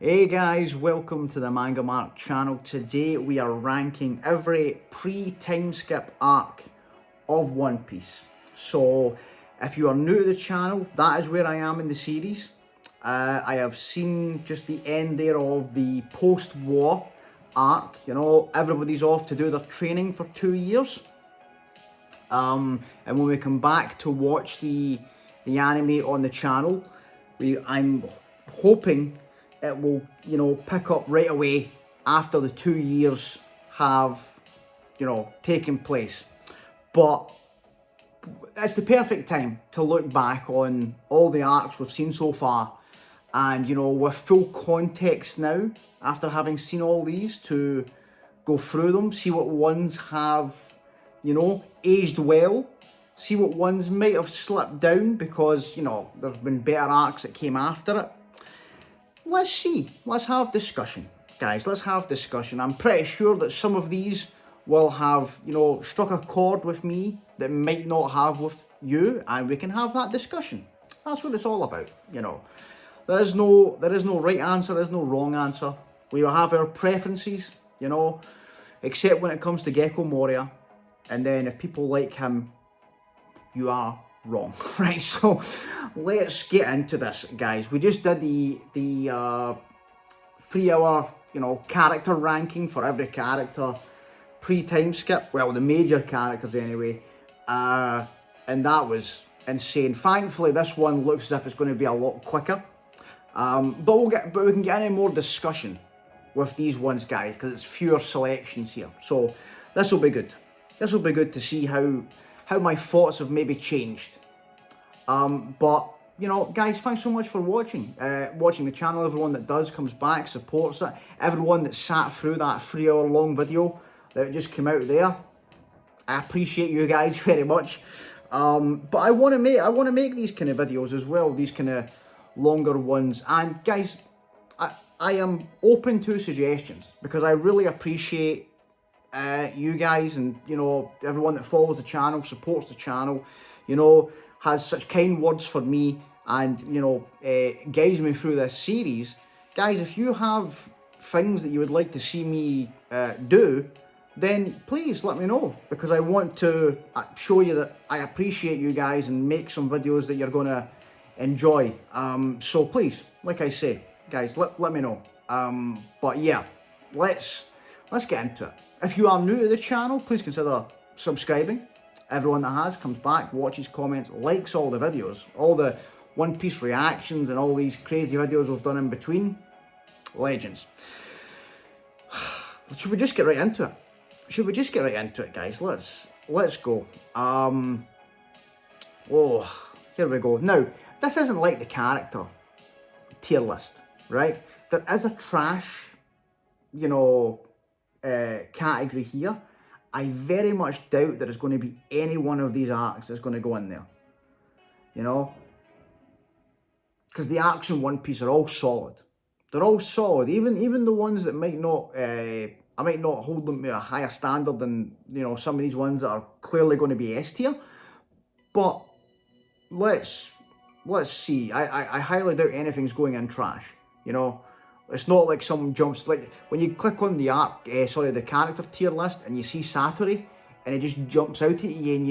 Hey guys, welcome to the MangaMark channel. Today we are ranking every pre-timeskip arc of One Piece. So if you are new to the channel, that is where I am in the series. I have seen just the end there of the post-war arc. You know, everybody's off to do their training for 2 years. And when we come back to watch the anime on the channel, I'm hoping it will, pick up right away after the 2 years have, taken place. But it's the perfect time to look back on all the arcs we've seen so far, and with full context now, after having seen all these, to go through them, see what ones have, aged well, see what ones might have slipped down because, there's been better arcs that came after it. Let's see. Let's have discussion, guys. Let's have discussion. I'm pretty sure that some of these will have, struck a chord with me that might not have with you, and we can have that discussion. That's what it's all about, There is no right answer, there is no wrong answer. We will have our preferences, except when it comes to Gecko Moria. And then if people like him, you are wrong. Right, so let's get into this, guys. We just did the 3 hour character ranking for every character pre-time skip, well, the major characters anyway, and that was insane. Thankfully this one looks as if it's going to be a lot quicker, but we can get any more discussion with these ones, guys, because it's fewer selections here, so this will be good. This will be good to see how my thoughts have maybe changed. But, guys, thanks so much for watching the channel. Everyone that does comes back, supports it. Everyone that sat through that 3 hour long video that just came out there, I appreciate you guys very much. But I want to make these kind of videos as well, these kind of longer ones. And guys, I am open to suggestions because I really appreciate you guys, and everyone that follows the channel, supports the channel, has such kind words for me, and guides me through this series. Guys, if you have things that you would like to see me do, then please let me know, because I want to show you that I appreciate you guys and make some videos that you're gonna enjoy. So please, like I say, guys, let me know. But yeah, let's get into it. If you are new to the channel, please consider subscribing. Everyone that has comes back, watches, comments, likes all the videos, all the One Piece reactions and all these crazy videos we've done in between. Legends. Should we just get right into it? Guys? Let's go. Oh, here we go. Now, this isn't like the character tier list, right? There is a trash, category here. I very much doubt there is going to be any one of these arcs that's going to go in there, because the arcs in One Piece are all solid. They're all solid, even the ones that might not, I might not hold them to a higher standard than some of these ones that are clearly going to be S tier. But let's see. I highly doubt anything's going in trash. It's not like someone jumps, like when you click on the the character tier list and you see Satori and it just jumps out at you and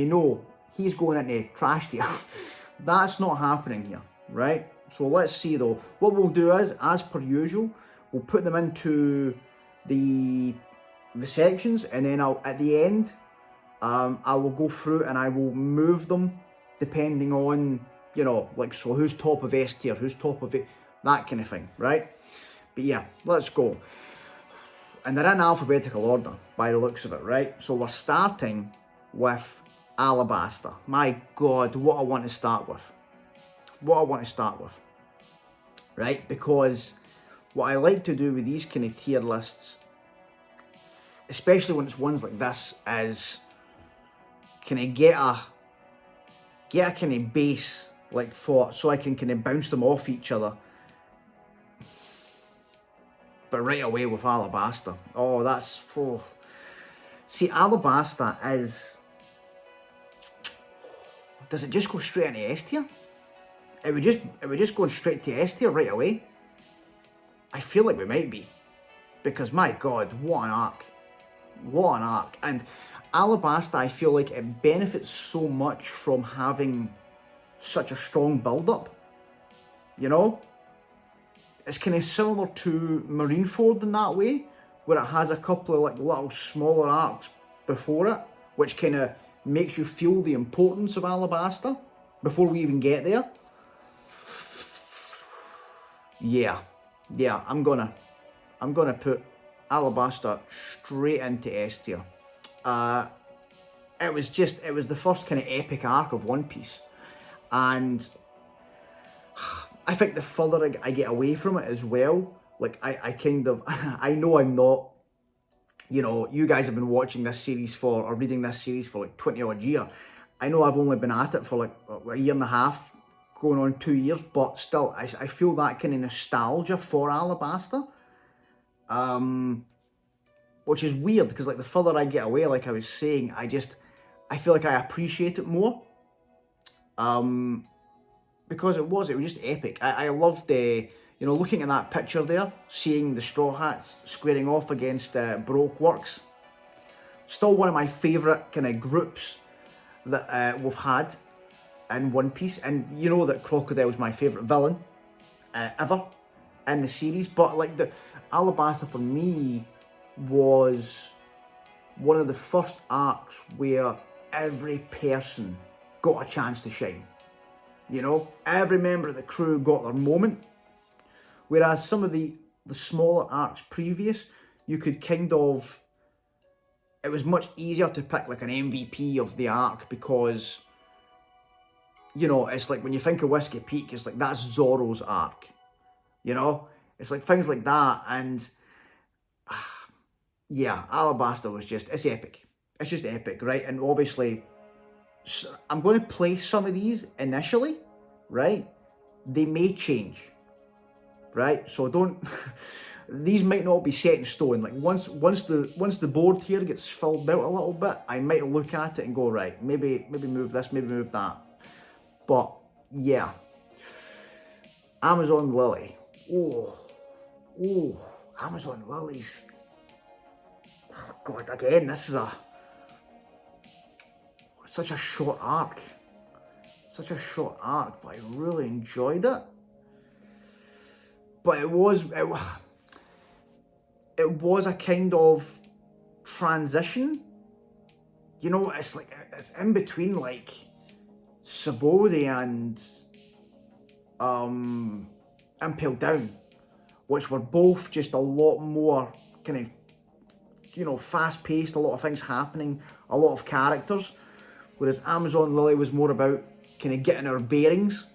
he's going into trash tier. That's not happening here, right? So let's see though. What we'll do is, as per usual, we'll put them into the sections, and then at the end, I will go through and I will move them depending on, so who's top of S tier, who's top of it, that kind of thing, right? But yeah, let's go. And they're in alphabetical order by the looks of it, right? So we're starting with Alabasta. My God, what I want to start with. Right? Because what I like to do with these kind of tier lists, especially when it's ones like this, is kind of get a kind of base like thought, so I can kind of bounce them off each other. But right away with Alabasta, see, Alabasta is, does it just go straight into S tier? It would just go straight to S tier right away. I feel like we might be. Because my God, what an arc. What an arc. And Alabasta, I feel like it benefits so much from having such a strong build-up. You know? It's kind of similar to Marineford in that way, where it has a couple of like little smaller arcs before it, which kind of makes you feel the importance of Alabasta before we even get there. Yeah, I'm gonna put Alabasta straight into S tier. It was the first kind of epic arc of One Piece, and I think the further I get away from it as well, like I kind of, I know I'm not, you know, you guys have been watching this series for, or reading this series for like 20 odd years. I know I've only been at it for like a year and a half, going on 2 years, but still, I feel that kind of nostalgia for Alabasta. Which is weird, because like the further I get away, like I was saying, I feel like I appreciate it more. Because it was just epic. I loved you know, looking at that picture there, seeing the Straw Hats squaring off against Baroque Works. Still one of my favourite kind of groups that we've had in One Piece. And you know that Crocodile's my favourite villain ever in the series. But like the Alabasta for me was one of the first arcs where every person got a chance to shine. You know, every member of the crew got their moment. Whereas some of the smaller arcs previous, you could kind of, it was much easier to pick like an MVP of the arc, because, you know, it's like when you think of Whiskey Peak, it's like that's Zoro's arc. You know, it's like things like that. And yeah, Alabasta was just, it's epic. It's just epic, right? And obviously, I'm going to play some of these initially, right? They may change, right? So don't, these might not be set in stone. Like once the board here gets filled out a little bit, I might look at it and go, right, maybe move this, maybe move that. But yeah, Amazon Lily. Oh, Amazon Lily's. Oh God, again, this is such a short arc. Such a short arc, but I really enjoyed it. But it was a kind of transition. You know, it's like, it's in between like Sabodi and Impel Down, which were both just a lot more kind of, you know, fast paced, a lot of things happening, a lot of characters. Whereas Amazon Lily was more about kind of getting our bearings.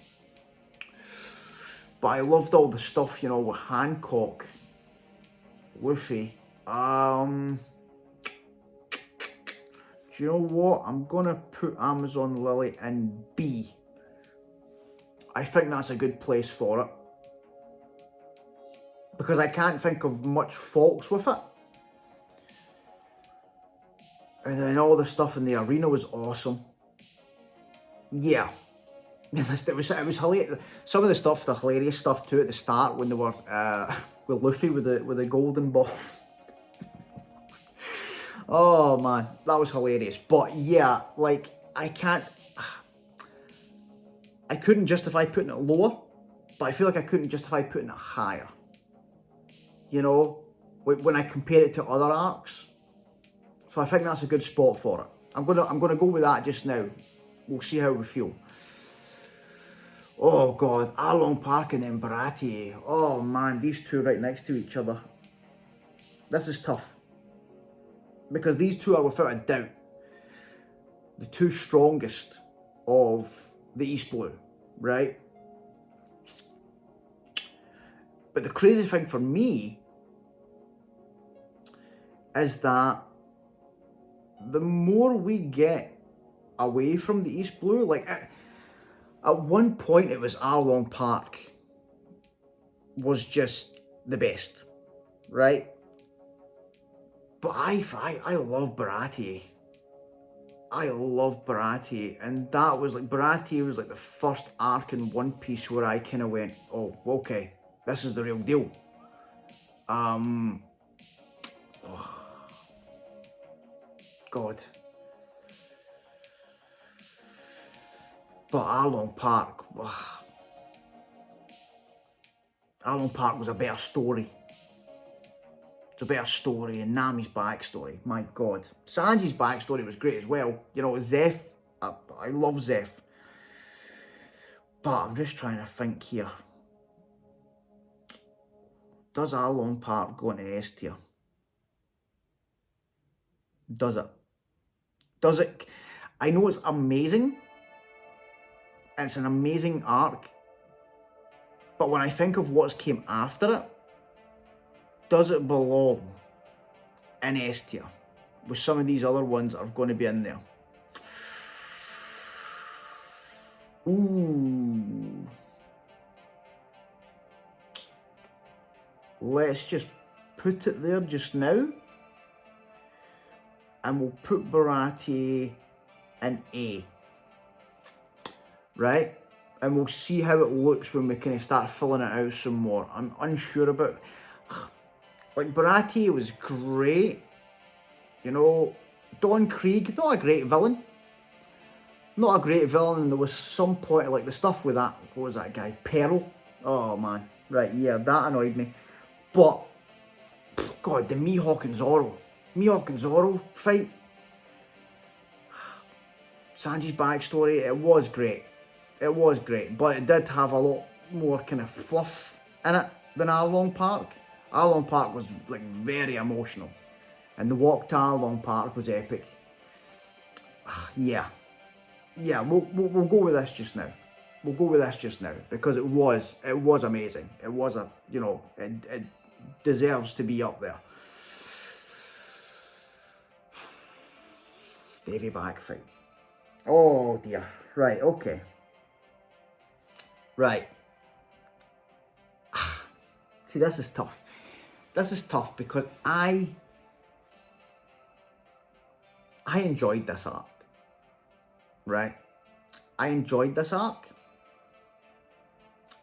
But I loved all the stuff, you know, with Hancock, Luffy. Do you know what? I'm gonna put Amazon Lily in B. I think that's a good place for it, because I can't think of much faults with it. And then all the stuff in the arena was awesome. Yeah. It was hilarious. Some of the stuff, the hilarious stuff too at the start when they were with Luffy with the golden ball. Oh man, that was hilarious. But yeah, like I couldn't justify putting it lower, but I feel like I couldn't justify putting it higher. You know, when I compare it to other arcs. So I think that's a good spot for it. I'm gonna go with that just now. We'll see how we feel. Oh God, Arlong Park and then Baratie. Oh man, these two right next to each other. This is tough. Because these two are without a doubt the two strongest of the East Blue, right? But the crazy thing for me is that the more we get away from the East Blue, like at one point it was Arlong Park was just the best, right? But I love Baratie. I love Baratie, and that was like, Baratie was like the first arc in One Piece where I kind of went, oh, okay, this is the real deal. God. But Arlong Park, Arlong Park was a better story. It's a better story, and Nami's backstory, my God. Sanji's backstory was great as well. You know, Zeph, I love Zeph. But I'm just trying to think here. Does Arlong Park go into S tier? Does it? Does it? I know it's amazing. It's an amazing arc. But when I think of what's came after it, does it belong in S tier? With some of these other ones that are going to be in there. Ooh. Let's just put it there just now. And we'll put Baratie in A. Right? And we'll see how it looks when we kind of start filling it out some more. I'm unsure about... Like, Baratie was great. You know, Don Krieg, not a great villain. Not a great villain, and there was some point, like the stuff with that, what was that guy? Pearl? Oh man. Right, yeah, that annoyed me. But, God, the Mihawk and Zoro fight. Sanji's backstory, it was great. It was great, but it did have a lot more kind of fluff in it than Arlong Park. Arlong Park was like very emotional, and the walk to Arlong Park was epic. Yeah, we'll go with this just now. We'll go with this just now because it was amazing. It was a, you know, it deserves to be up there. Davy back fight. Oh dear. Right. Okay. Right. See, this is tough. This is tough because I enjoyed this arc. Right? I enjoyed this arc.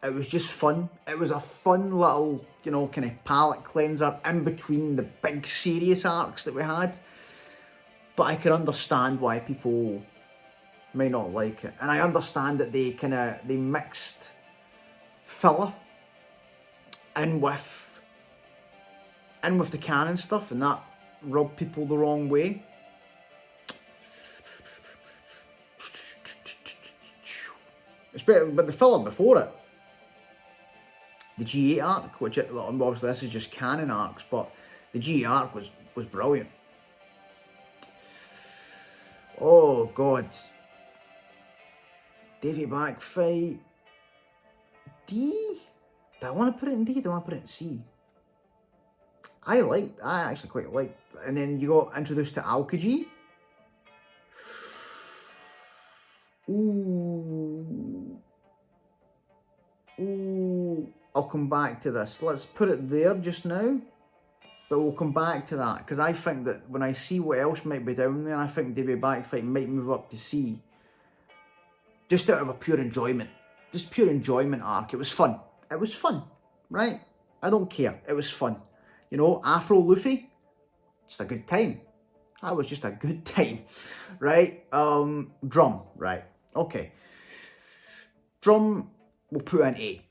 It was just fun. It was a fun little, you know, kind of palate cleanser in between the big serious arcs that we had. But I can understand why people may not like it. And I understand that they mixed filler in with the canon stuff, and that rubbed people the wrong way. But the filler before it, the G8 arc, which obviously this is just canon arcs, but the G8 arc was brilliant. Oh God. Davy back fight. D? Do I want to put it in D? Do I want to put it in C? I actually quite like. And then you got introduced to Aokiji. Ooh. I'll come back to this. Let's put it there just now. But we'll come back to that. Because I think that when I see what else might be down there, I think Davy Backfight might move up to C. Just out of a pure enjoyment. Just pure enjoyment arc. It was fun. It was fun. Right? I don't care. It was fun. You know, Afro Luffy. Just a good time. That was just a good time. Right? Drum. Right. Okay. Drum, we'll put in A.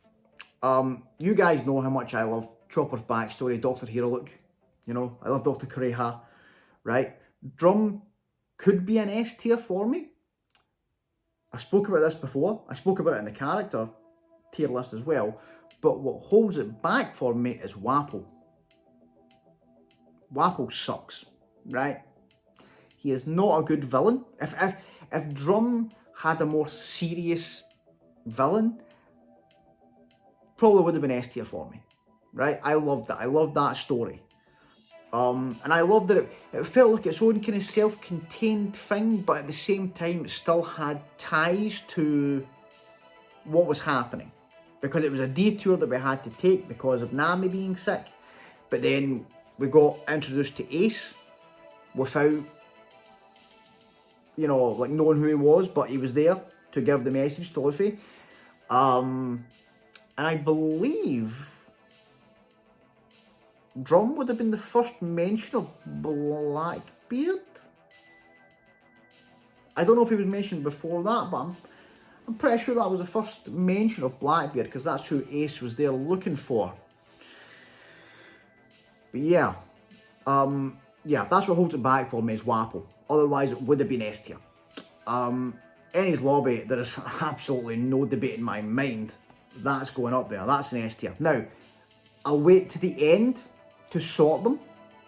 You guys know how much I love Chopper's backstory, Dr. Hero Look. You know, I love Dr. Kureha. Right? Drum could be an S tier for me. I spoke about this before. I spoke about it in the character tier list as well. But what holds it back for me is Wapol. Wapol sucks. Right? He is not a good villain. If Drum had a more serious villain, probably would have been S tier for me. Right? I loved that. I loved that story. And I loved that it felt like its own kind of self-contained thing, but at the same time it still had ties to what was happening. Because it was a detour that we had to take because of Nami being sick. But then we got introduced to Ace without, you know, like knowing who he was, but he was there to give the message to Luffy. And I believe Drum would have been the first mention of Blackbeard. I don't know if he was mentioned before that, but I'm pretty sure that was the first mention of Blackbeard, because that's who Ace was there looking for. But yeah, yeah, that's what holds it back for me is Wapple. Otherwise, it would have been S tier. Enies Lobby, there is absolutely no debate in my mind. That's going up there. That's an S tier. Now, I'll wait to the end to sort them,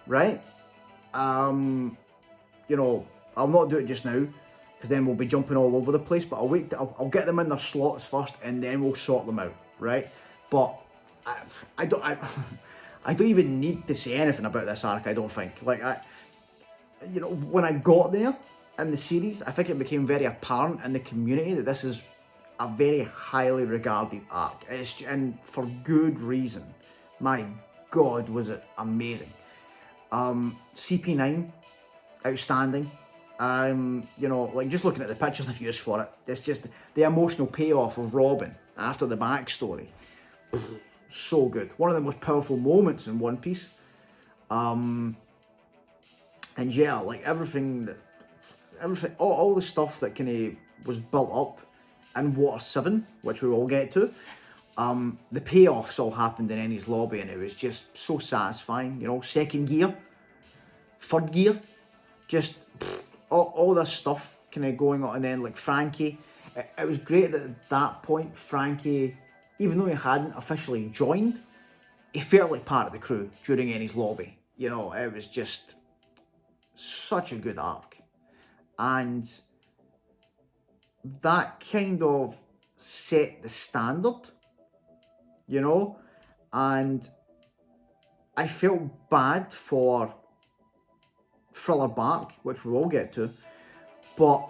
right? You know, I'll not do it just now, because then we'll be jumping all over the place, but I'll wait, I'll get them in their slots first, and then we'll sort them out, right? But I don't even need to say anything about this arc, I don't think. Like, you know, when I got there in the series, I think it became very apparent in the community that this is a very highly regarded arc. And for good reason. My God, was it amazing. CP9, outstanding. You know, like just looking at the pictures I've used for it, it's just the emotional payoff of Robin after the backstory. So good. One of the most powerful moments in One Piece. And yeah, like everything, all the stuff that kind of was built up in Water 7, which we will get to. The payoffs all happened in Enies Lobby, and it was just so satisfying. You know, second gear, third gear, just all this stuff kind of going on. And then like Frankie, it was great that at that point Frankie, even though he hadn't officially joined, he felt like part of the crew during Enies Lobby. You know, it was just such a good arc. And that kind of set the standard, you know, and I felt bad for Thriller Bark, which we will get to, but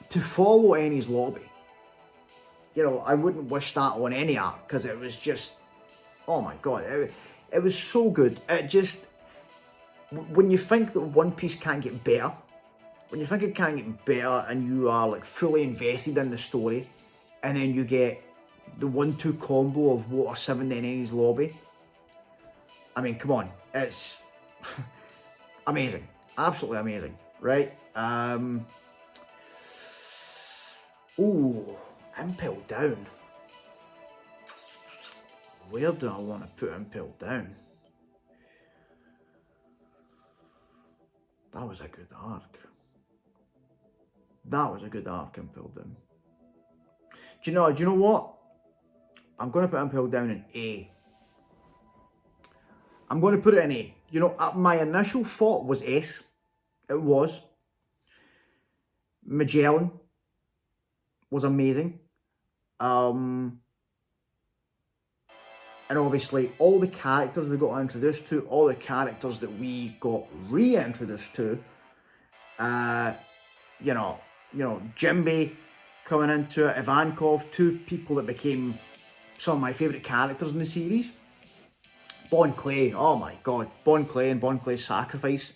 to follow Enies Lobby, you know, I wouldn't wish that on any arc, because it was just, oh my God, it was so good. It just, when you think that One Piece can't get better, when you think it can't get better and you are like fully invested in the story, and then you get the 1-2 combo of Water 7 and Enies Lobby, I mean, come on, it's amazing, absolutely amazing, right? Ooh, Impel Down. Where do I want to put Impel Down? That was a good arc. That was a good arc, Impel Down. Do you know what? I'm going to put Impel Down in A. I'm going to put it in A. You know, my initial thought was S. It was. Magellan was amazing. And obviously all the characters we got introduced to, all the characters that we got reintroduced to, you know, Jinbei coming into it, Ivankov, two people that became some of my favourite characters in the series. Bon Clay, oh my God, Bon Clay and Bon Clay's sacrifice.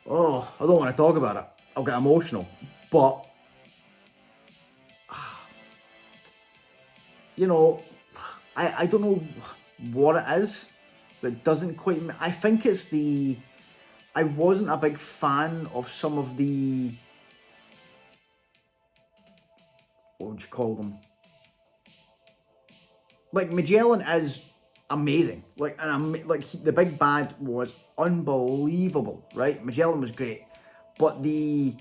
Oh, I don't want to talk about it. I'll get emotional. But, you know, I don't know what it is that doesn't quite... I think it's the... I wasn't a big fan of some of the... What would you call them? Like, Magellan is amazing. Like, the big bad was unbelievable, right? Magellan was great. But the...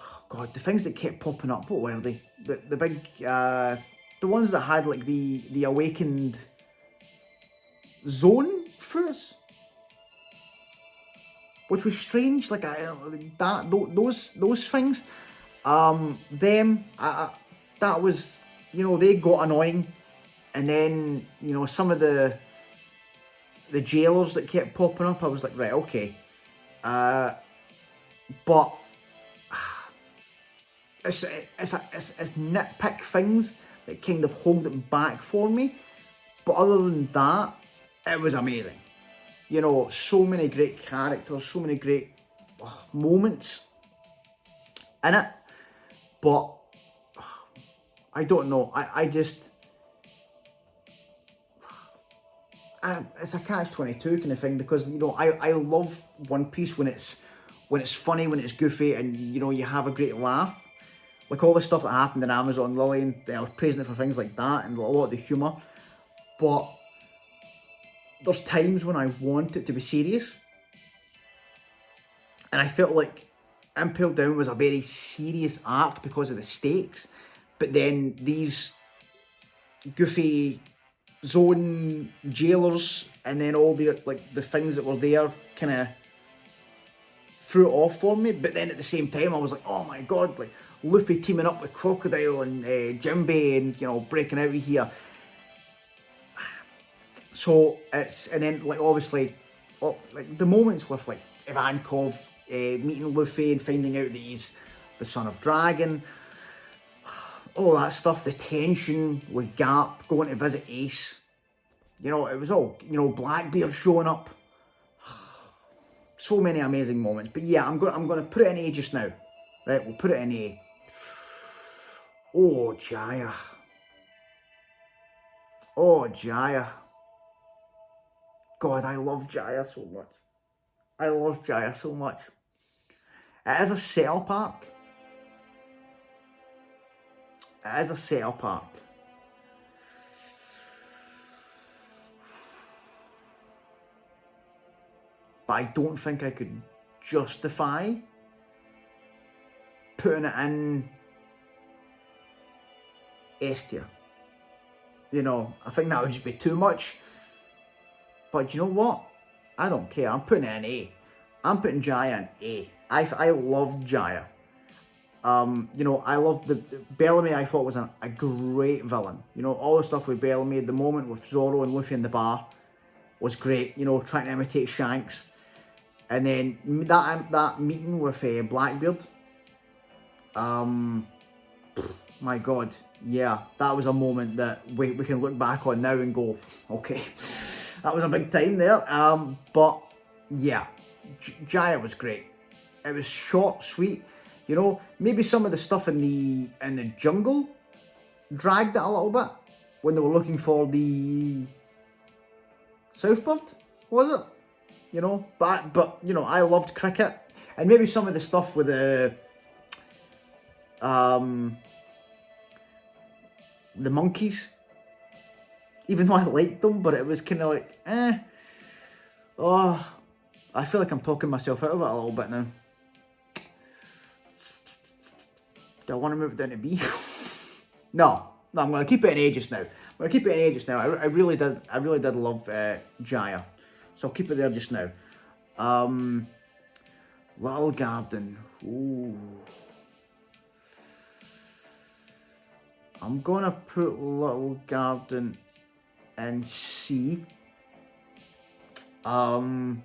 Oh God, the things that kept popping up, what were they? The big... the ones that had, like, the awakened zone for us, which was strange. Like, those things, that was, you know, they got annoying. And then, you know, some of the jailers that kept popping up, I was like, right, okay. But it's nitpick things that kind of hold it back for me. But other than that, it was amazing. You know, so many great characters, so many great moments in it. But I don't know. I just... it's a catch-22 kind of thing, because you know I love One Piece when it's funny, when it's goofy, and you know you have a great laugh. Like all the stuff that happened in Amazon Lily, and I was praising it for things like that and a lot of the humour. But there's times when I want it to be serious, and I felt like Impel Down was a very serious arc because of the stakes. But then these goofy zone jailers and then all the the things that were there kind of threw it off for me. But then at the same time I was like, oh my god, like Luffy teaming up with Crocodile and Jinbei and you know breaking out of here. So it's, and then like obviously like the moments with like Ivankov meeting Luffy and finding out that he's the son of Dragon, all that stuff, the tension with Garp going to visit Ace, you know, it was all, you know, Blackbeard showing up. So many amazing moments. But yeah, I'm gonna put it in A just now. Right, we'll put it in A. Oh, Jaya. Oh, Jaya. God, I love Jaya so much. I love Jaya so much. It is a setup arc. It is a setup arc. But I don't think I could justify putting it in S tier. You know, I think that would just be too much. But you know what? I don't care. I'm putting it in A. I'm putting Jaya in A. I love Jaya. You know, I love the Bellamy. I thought was a great villain. You know, all the stuff with Bellamy, the moment with Zoro and Luffy in the bar was great. You know, trying to imitate Shanks, and then that meeting with Blackbeard. My God, yeah, that was a moment that we can look back on now and go, okay, that was a big time there. But yeah, Jaya was great. It was short, sweet. You know, maybe some of the stuff in the jungle dragged it a little bit when they were looking for the Southbird, was it? You know, but you know, I loved cricket, and maybe some of the stuff with the monkeys, even though I liked them, but it was kind of like, oh, I feel like I'm talking myself out of it a little bit now. Do I want to move it down to B? No, I'm going to keep it in A just now. I really did love Jaya, so I'll keep it there just now. Little Garden. Ooh. I'm gonna put Little Garden in C. Little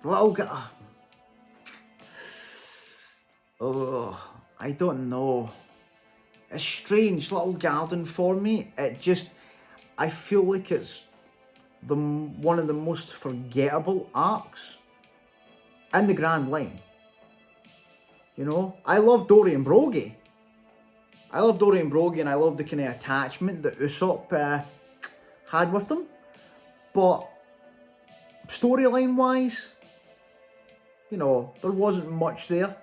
Garden. Oh, I don't know. It's strange, Little Garden for me. It just, I feel like it's one of the most forgettable arcs in the Grand Line. You know, I love Dory and Brogy. And I love the kind of attachment that Usopp had with them. But storyline wise, you know, there wasn't much there.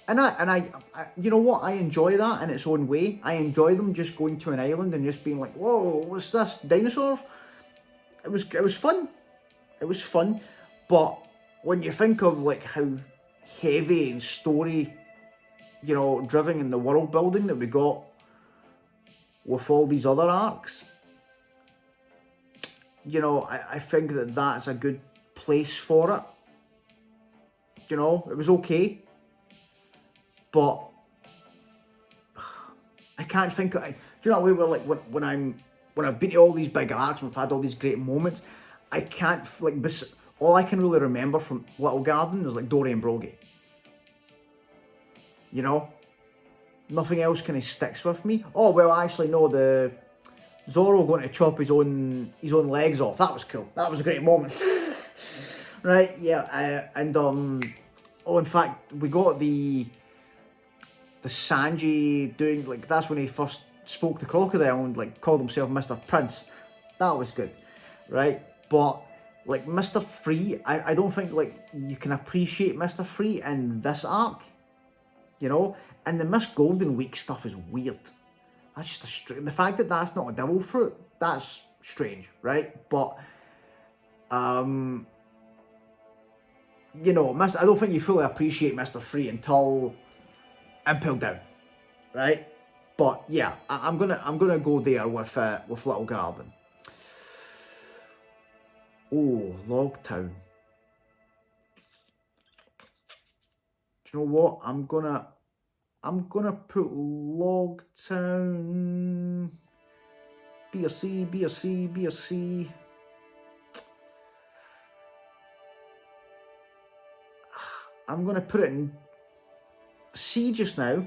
And I, you know what? I enjoy that in its own way. I enjoy them just going to an island and just being like, whoa, what's this? Dinosaurs? It was fun. It was fun. But when you think of like how heavy and story, you know, driven in the world building that we got with all these other arcs, you know, I think that that's a good place for it. You know, it was okay. But I can't think of, do you know what we were like when I've been to all these big arcs and we've had all these great moments, I can't, like, all I can really remember from Little Garden is like Dory and Brogy. You know? Nothing else kind of sticks with me. Oh, well, actually, no, the Zoro going to chop his own legs off. That was cool. That was a great moment. Right, yeah, in fact, we got the Sanji doing, like, that's when he first spoke to Crocodile and, like, called himself Mr. Prince. That was good. right? But like Mr. Free, I don't think like you can appreciate Mr. Free in this arc, you know. And the Miss Golden Week stuff is weird. That's just a the fact that that's not a devil fruit, that's strange, right? But you know, I don't think you fully appreciate Mr. Free until Impel Down, right? But yeah, I'm gonna go there with Little Garden. Oh, Logtown. Do you know what? I'm gonna put Logtown. B or C, B or C, B or C. I'm gonna put it in C just now.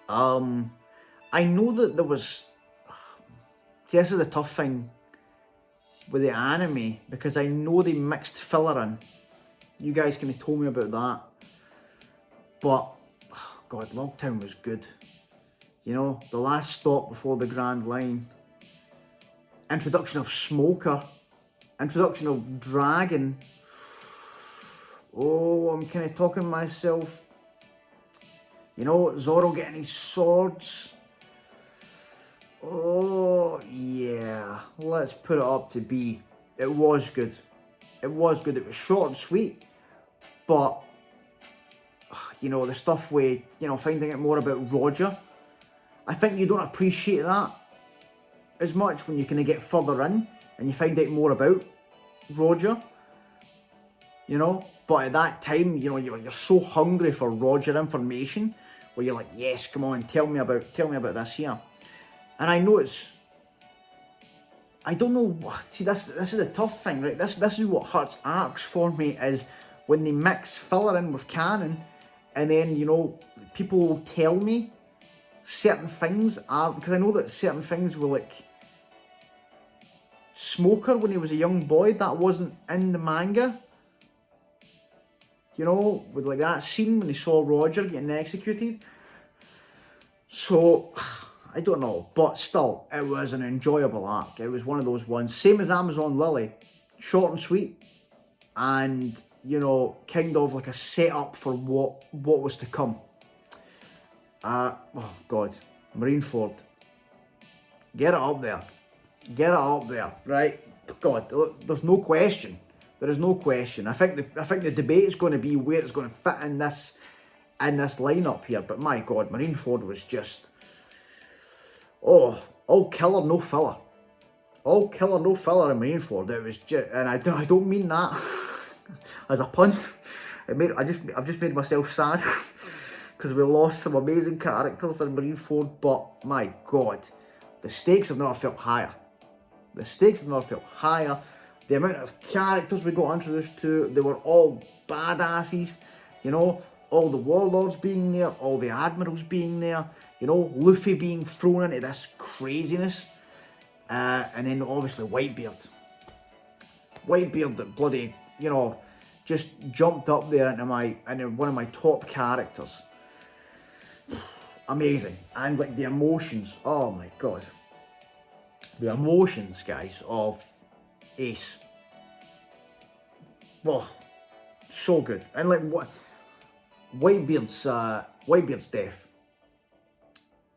I know that there was. See, this is a tough thing with the anime because I know they mixed filler in. You guys can have told me about that. But, oh God, Logtown was good. You know, the last stop before the Grand Line. Introduction of Smoker. Introduction of Dragon. Oh, I'm kind of talking to myself. You know, Zoro getting his swords. Oh, yeah. Let's put it up to B. It was good. It was good. It was short and sweet. But, you know, the stuff with, you know, finding out more about Roger. I think you don't appreciate that as much when you kind of get further in and you find out more about Roger. You know, but at that time, you know, you're so hungry for Roger information, where you're like, yes, come on, tell me about this here. And I know I don't know. See, this is a tough thing, right? This is what hurts arcs for me is when they mix filler in with canon, and then you know people will tell me certain things are because I know that certain things were like Smoker when he was a young boy that wasn't in the manga. You know, with like that scene when he saw Roger getting executed. So, I don't know, but still, it was an enjoyable arc. It was one of those ones, same as Amazon Lily, short and sweet, and, you know, kind of like a setup for what was to come. Oh God, Marineford. Get it up there. Get it up there, right? God, there's no question. There is no question. I think the debate is going to be where it's going to fit in this lineup here. But my God, Marineford was just all killer, no filler. All killer, no filler in Marineford. It was just, and I don't mean that as a pun. I've just made myself sad because we lost some amazing characters in Marineford. But my God, the stakes have never felt higher. The stakes have never felt higher. The amount of characters we got introduced to, they were all badasses, you know, all the warlords being there, all the admirals being there, you know, Luffy being thrown into this craziness, and then obviously Whitebeard that bloody, you know, just jumped up there into one of my top characters. Amazing. And like the emotions, oh my God. The emotions, guys, of Ace. Oh, so good. And like what Whitebeard's death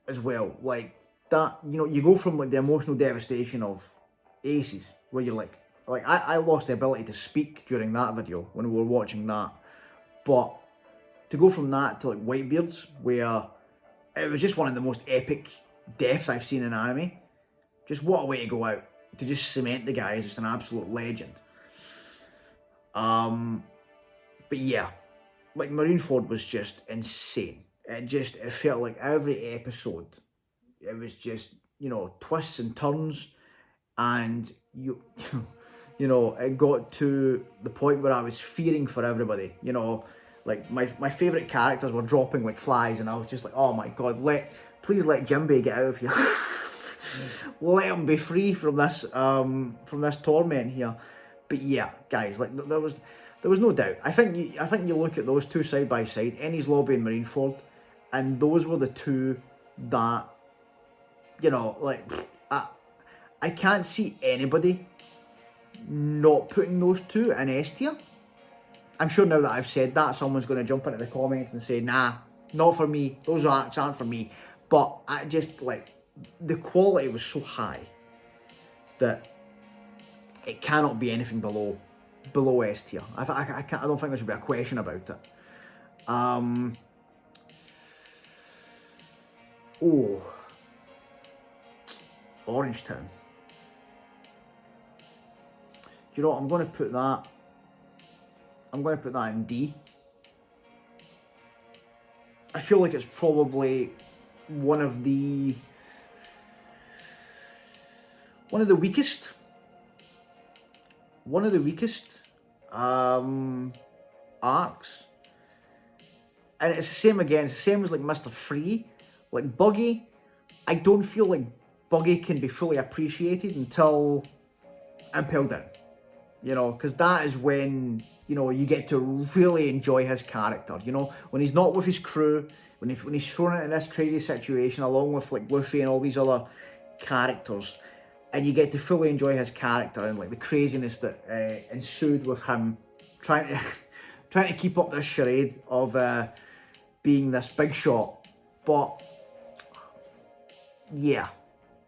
as well. Like that, you know, you go from like the emotional devastation of Ace's, where you're like I lost the ability to speak during that video when we were watching that. But to go from that to like Whitebeard's, where it was just one of the most epic deaths I've seen in anime. Just what a way to go out. To just cement the guy as just an absolute legend. But yeah, like Marineford was just insane. It felt like every episode, it was just, you know, twists and turns, and you know, it got to the point where I was fearing for everybody, you know, like my favourite characters were dropping like flies, and I was just like, oh my God, please let Jinbei get out of here. Let him be free from this torment here. But yeah, guys, like there was no doubt. I think you look at those two side by side, Enies Lobby and Marineford, and those were the two that, you know, like I can't see anybody not putting those two in S tier. I'm sure now that I've said that, someone's going to jump into the comments and say, nah, not for me. Those arcs aren't for me. But I just, like, the quality was so high that it cannot be anything below S tier. I don't think there should be a question about it. Orange Town. Do you know what? I'm going to put that in D. I feel like it's probably one of the weakest arcs. And it's the same again, it's the same as like Mr. Free. Like Buggy, I don't feel like Buggy can be fully appreciated until Impel Down. You know, because that is when, you know, you get to really enjoy his character. You know, when he's not with his crew, when he's thrown into this crazy situation along with like Luffy and all these other characters, and you get to fully enjoy his character and like the craziness that ensued with him trying to keep up this charade of being this big shot. But yeah,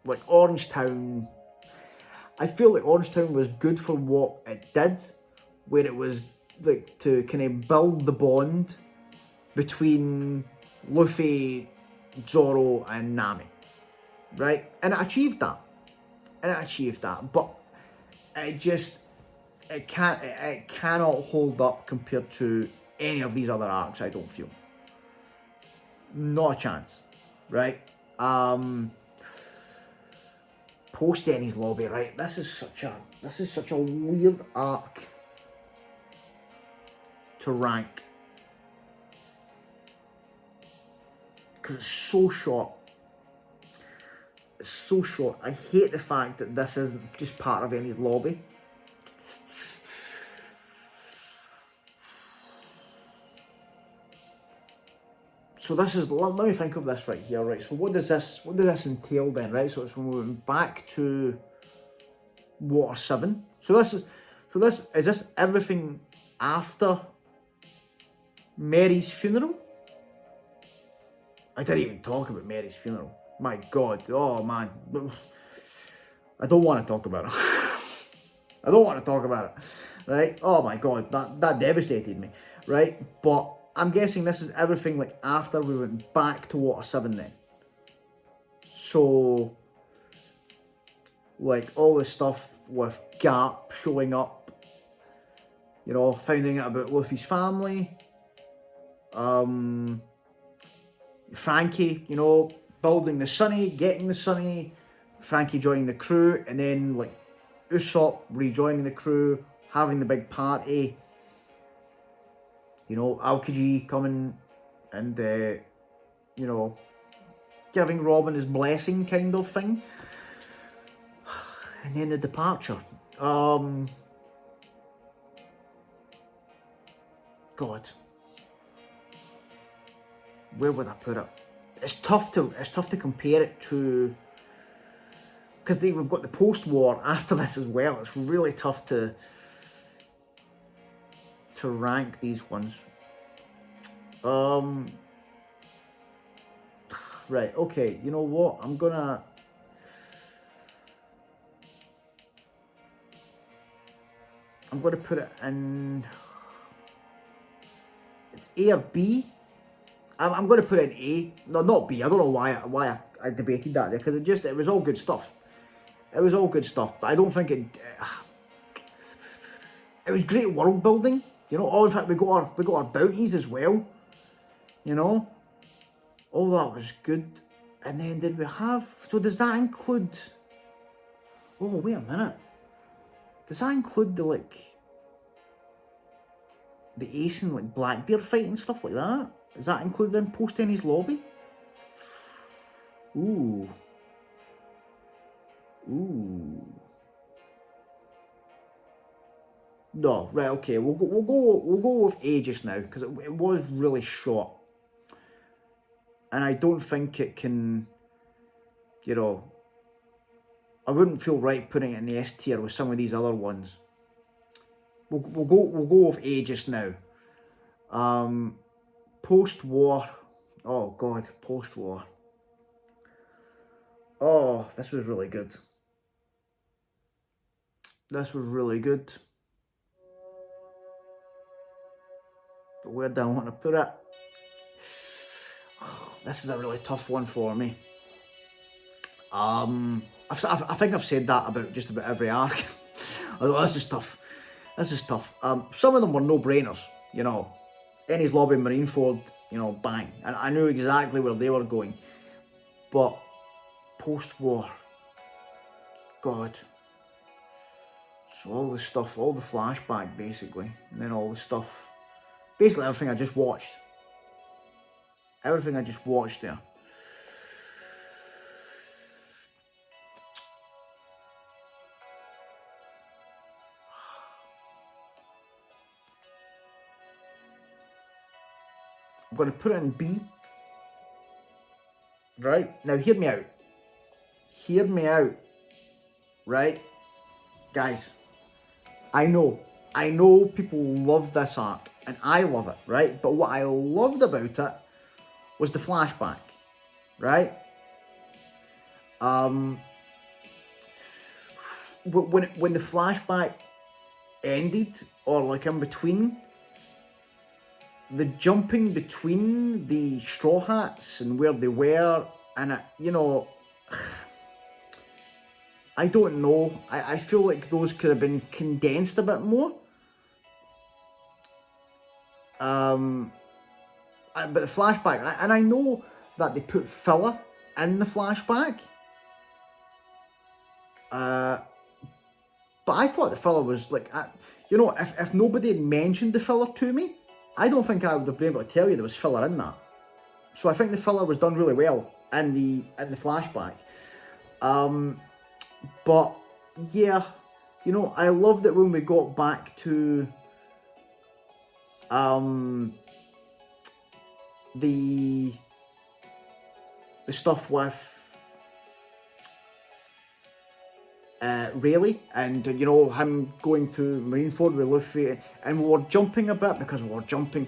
like Orange Town. I feel like Orange Town was good for what it did, where it was like to kind of build the bond between Luffy, Zoro, and Nami, right? And it achieved that. But it cannot hold up compared to any of these other arcs. I don't feel. Not a chance, right? Post Enies Lobby, right? This is such a weird arc to rank because it's so short. It's so short. I hate the fact that this is just part of Enies Lobby. So this is, let me think of this right here, right? So what does this entail then, right? So it's when we went back to Water 7. So is this everything after Mary's funeral? I didn't even talk about Mary's funeral. My God, oh man. I don't want to talk about it. I don't want to talk about it, right? Oh my God, that devastated me, right? But I'm guessing this is everything like after we went back to Water 7 then. So, like all this stuff with Garp showing up, you know, finding out about Luffy's family, Frankie, you know, building the Sunny, getting the Sunny, Frankie joining the crew, and then like Usopp rejoining the crew, having the big party. You know, Aokiji coming and, you know, giving Robin his blessing kind of thing. And then the departure. God. Where would I put it? It's tough to compare it to, because we've got the post-war after this as well. It's really tough to rank these ones. Right, okay, you know what? I'm gonna put it in, it's A or B. I'm gonna put it in A. No, not B. I don't know why I debated that there, because it was all good stuff. It was all good stuff, but I don't think it was great world building. You know, oh, in fact, we got our bounties as well. You know, all that was good. And then did we have? So does that include? Oh, wait a minute. Does that include the Ace and like Blackbeard fight and stuff like that? Is that included in Post Enies Lobby? Ooh. No, right, okay, we'll go with A just now, because it was really short. And I don't think it can, you know, I wouldn't feel right putting it in the S tier with some of these other ones. We'll go with A just now. Post-war. Oh God, post-war. Oh, this was really good. This was really good. But where do I want to put it? Oh, this is a really tough one for me. I think I've said that about just about every arc. Oh, this is tough. This is tough. Some of them were no-brainers, you know. Ennie's Lobby, Marineford, you know, bang. And I knew exactly where they were going. But post-war, God. So all the stuff, all the flashback basically, and then all the stuff, basically everything I just watched. Everything I just watched there. I'm going to put it in B. Right? Now hear me out. Hear me out. Right? Guys, I know people love this arc, and I love it, right? But what I loved about it was the flashback, right? When the flashback ended, or like in between, the jumping between the Straw Hats and where they were, and it, you know, I don't know. I feel like those could have been condensed a bit more. But the flashback, and I know that they put filler in the flashback. But I thought the filler was like, you know, if nobody had mentioned the filler to me, I don't think I would have been able to tell you there was filler in that. So I think the filler was done really well in the flashback. But yeah, you know, I loved it when we got back to the stuff with Rayleigh, and you know, him going to Marineford with Luffy, and we were jumping a bit because we were jumping.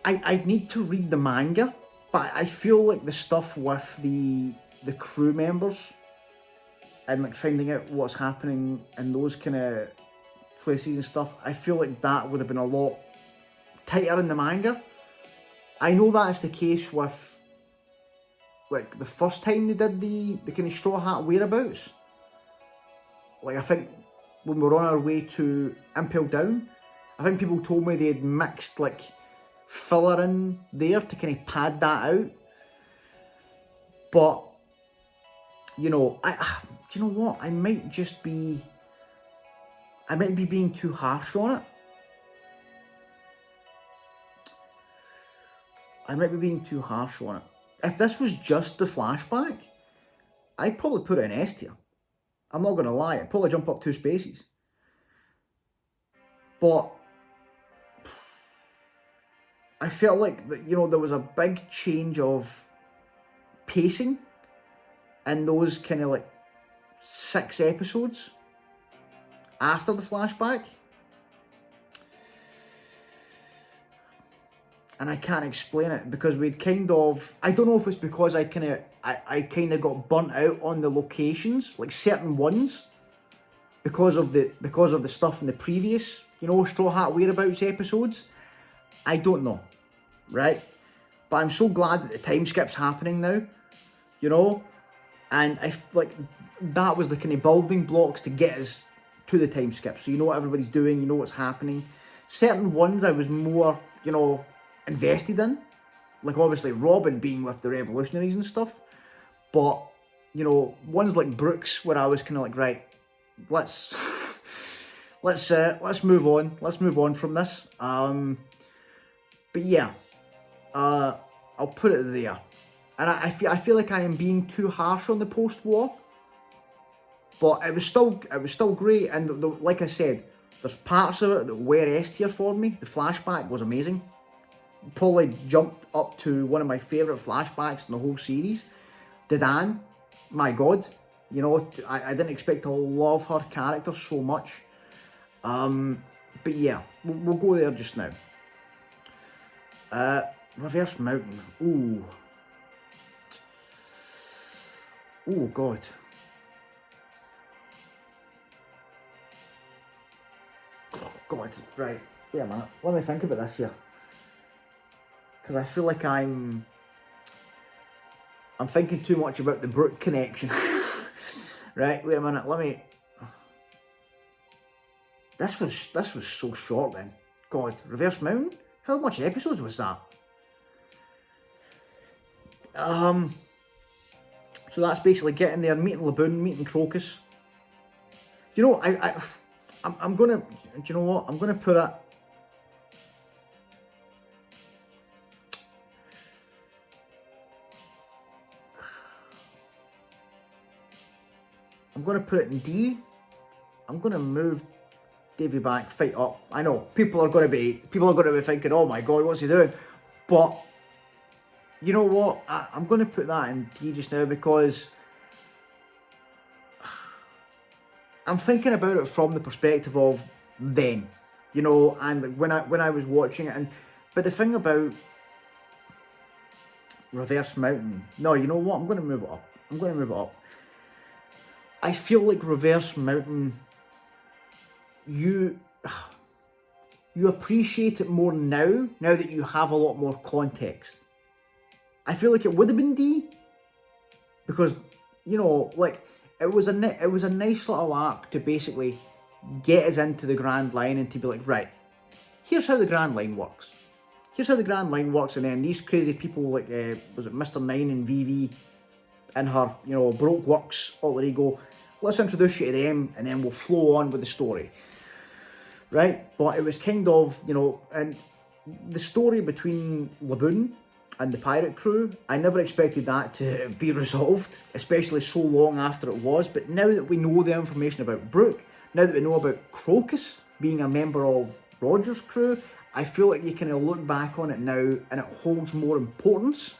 I need to read the manga, but I feel like the stuff with the crew members and like finding out what's happening in those kind of places and stuff, I feel like that would have been a lot tighter in the manga. I know that's the case with like the first time they did the kind of Straw Hat whereabouts. Like I think when we were on our way to Impel Down, I think people told me they had mixed like filler in there to kind of pad that out. But you know, do you know what? I might be being too harsh on it. I might be being too harsh on it. If this was just the flashback, I'd probably put it in S tier. I'm not going to lie, I'd probably jump up 2 spaces. But I felt like, you know, there was a big change of pacing in those kind of like 6 episodes after the flashback. And I can't explain it because we'd kind of, I don't know if it's because I kind of got burnt out on the locations, like certain ones, because of the stuff in the previous, you know, Straw Hat Whereabouts episodes. I don't know, right? But I'm so glad that the time skip's happening now, you know, and I like that was the kind of building blocks to get us to the time skip. So you know what everybody's doing, you know what's happening. Certain ones I was more, you know, invested in, like obviously Robin being with the revolutionaries and stuff, but you know, ones like Brooks where I was kind of like, right, let's move on from this. But yeah, I'll put it there, and I feel like I am being too harsh on the post-war, but it was still great, and like I said, there's parts of it that were S tier for me. The flashback was amazing. Probably jumped up to one of my favourite flashbacks in the whole series. Dedan, my God, You know, I didn't expect to love her character so much. But yeah, we'll go there just now. Reverse Mountain. Ooh. Oh God. Oh God. Right. Wait a minute. Let me think about this here. Because I feel like I'm thinking too much about the Brooke connection. Right. Wait a minute. Let me. This was so short then. God. Reverse Mountain. How much episodes was that? So that's basically getting there, meeting Laboon, meeting Crocus. You know, I'm gonna. Do you know what? I'm gonna put it. I'm gonna put it in D. I'm gonna move Davy back, fight up. I know people are gonna be thinking, oh my God, what's he doing? But you know what? I'm gonna put that in D just now because I'm thinking about it from the perspective of then, you know, and when I was watching it. But the thing about Reverse Mountain, no, you know what? I'm gonna move it up. I feel like Reverse Mountain, you appreciate it more now that you have a lot more context. I feel like it would have been D, because, you know, like, it was a nice little arc to basically get us into the Grand Line and to be like, right, here's how the Grand Line works. And then these crazy people like, was it Mr. Nine and VV and her, you know, Broke Works, alter ego. Let's introduce you to them and then we'll flow on with the story. Right? But it was kind of, you know, and the story between Laboon and the pirate crew, I never expected that to be resolved, especially so long after it was. But now that we know the information about Brooke, now that we know about Crocus being a member of Roger's crew, I feel like you kind of look back on it now and it holds more importance.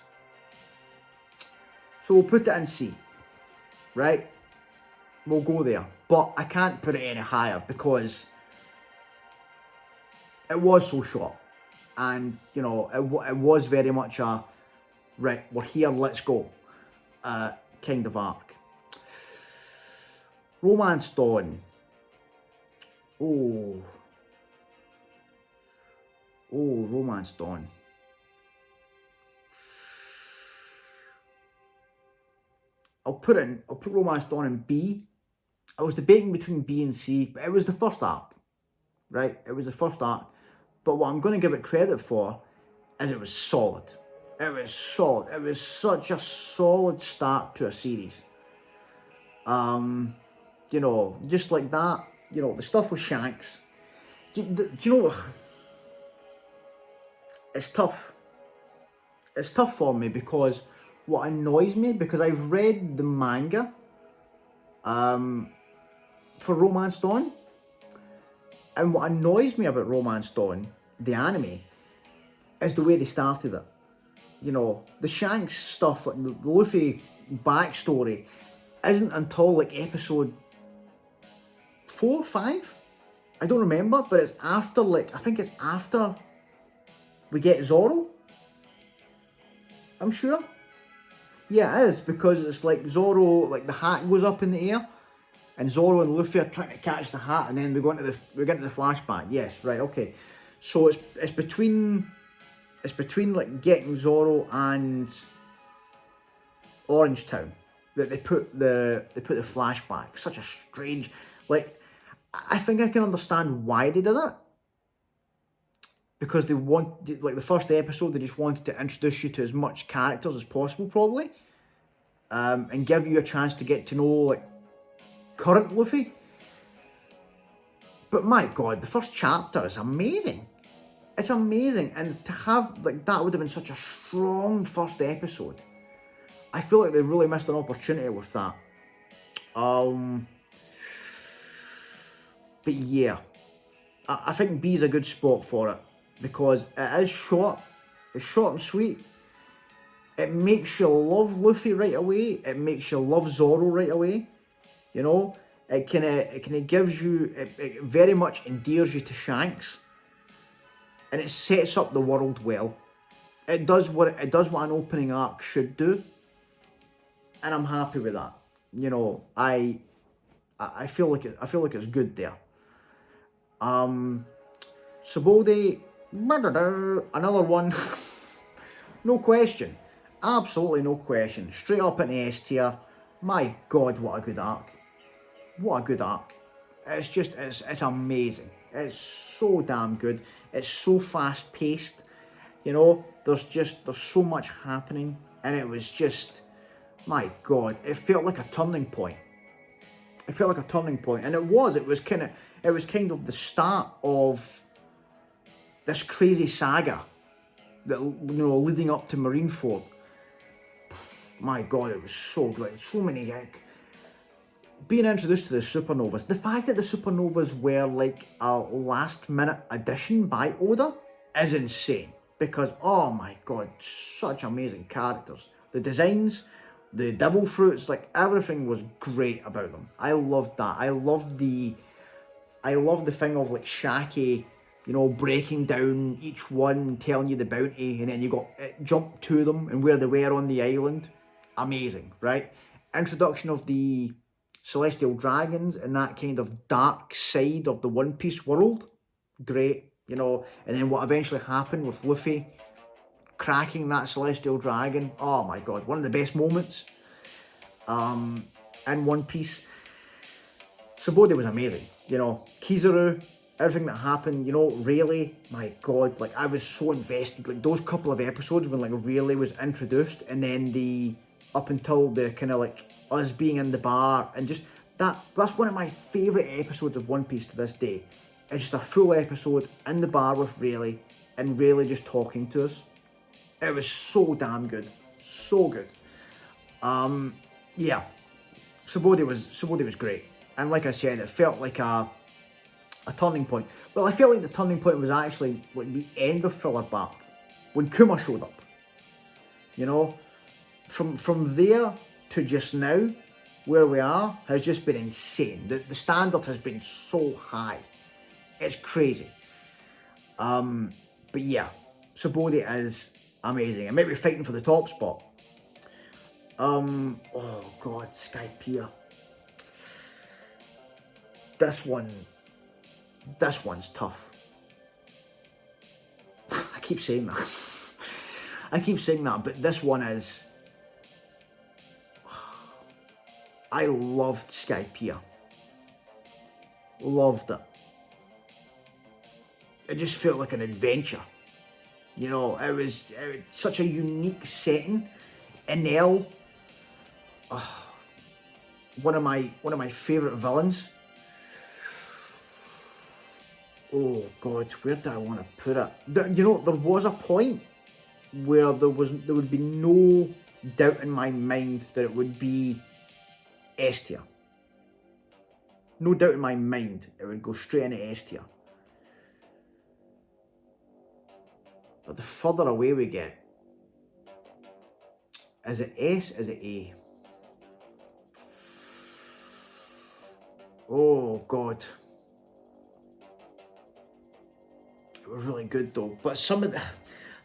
So we'll put it in C, right? We'll go there. But I can't put it any higher because it was so short. And, you know, it was very much a, right, we're here, let's go, kind of arc. Romance Dawn. Oh, Romance Dawn. I'll put Romance Dawn in B. I was debating between B and C, but it was the first arc, right? It was the first arc. But what I'm going to give it credit for is it was solid. It was solid. It was such a solid start to a series. You know, just like that, you know, the stuff with Shanks. Do you know what? It's tough. It's tough for me because what annoys me, because I've read the manga for Romance Dawn, and what annoys me about Romance Dawn, the anime, is the way they started it. You know, the Shanks stuff, like the Luffy backstory, isn't until like episode 4, 5? I don't remember, but it's after, like, I think it's after we get Zoro. I'm sure. Yeah, it is, because it's like Zoro, like the hat goes up in the air, and Zoro and Luffy are trying to catch the hat, and then we go into the flashback. Yes, right, okay. So it's between like getting Zoro and Orange Town that they put the flashback. Such a strange, like, I think I can understand why they did it. Because they want, like the first episode, they just wanted to introduce you to as much characters as possible, probably, and give you a chance to get to know like current Luffy. But my God, the first chapter is amazing. It's amazing, and to have like that would have been such a strong first episode. I feel like they really missed an opportunity with that. But yeah, I think B is a good spot for it because it is short. It's short and sweet. It makes you love Luffy right away. It makes you love Zoro right away. You know, it kind of gives you, it very much endears you to Shanks, and it sets up the world well. It does what an opening arc should do, and I'm happy with that. You know, I feel like it's good there. Subodhi, another one, no question, absolutely no question. Straight up in S tier. My God, what a good arc! What a good arc! It's just it's amazing. It's so damn good. It's so fast paced. You know, there's so much happening, and it was just, my God, it felt like a turning point. It felt like a turning point, and it was kind of the start of this crazy saga that, you know, leading up to Marineford. My God, it was so great. So many, being introduced to the supernovas. The fact that the supernovas were like a last minute addition by Oda is insane. Because, oh my God, such amazing characters. The designs, the devil fruits, like everything was great about them. I loved that. I love the thing of like Shaki, you know, breaking down each one and telling you the bounty, and then you got jump to them and where they were on the island. Amazing, right? Introduction of the celestial dragons and that kind of dark side of the One Piece world. Great, you know, and then what eventually happened with Luffy cracking that celestial dragon. Oh my God, one of the best moments in One Piece. Subodhi was amazing, you know. Kizaru, everything that happened, you know. Rayleigh, my God, like I was so invested. Like those couple of episodes when like Rayleigh was introduced, and then up until the kind of like us being in the bar, and just that's one of my favourite episodes of One Piece to this day. It's just a full episode in the bar with Rayleigh, and Rayleigh just talking to us. It was so damn good, so good. Yeah, Subodhi was great, and like I said, it felt like a turning point. Well, I felt like the turning point was actually like the end of Filler Bark when Kuma showed up. You know, from there to just now, where we are has just been insane. The standard has been so high. It's crazy. But yeah, Subodhi is amazing. And maybe fighting for the top spot. Oh God, Skypiea. This one's tough. I keep saying that, but this one is. I loved Skypiea. Loved it. It just felt like an adventure. You know, it was such a unique setting. Enel, one of my favourite villains. Oh God, where do I want to put it? You know, there was a point where there would be no doubt in my mind that it would be S tier. No doubt in my mind it would go straight into S tier. But the further away we get, is it S? Is it A? Oh God. It was really good though. But some of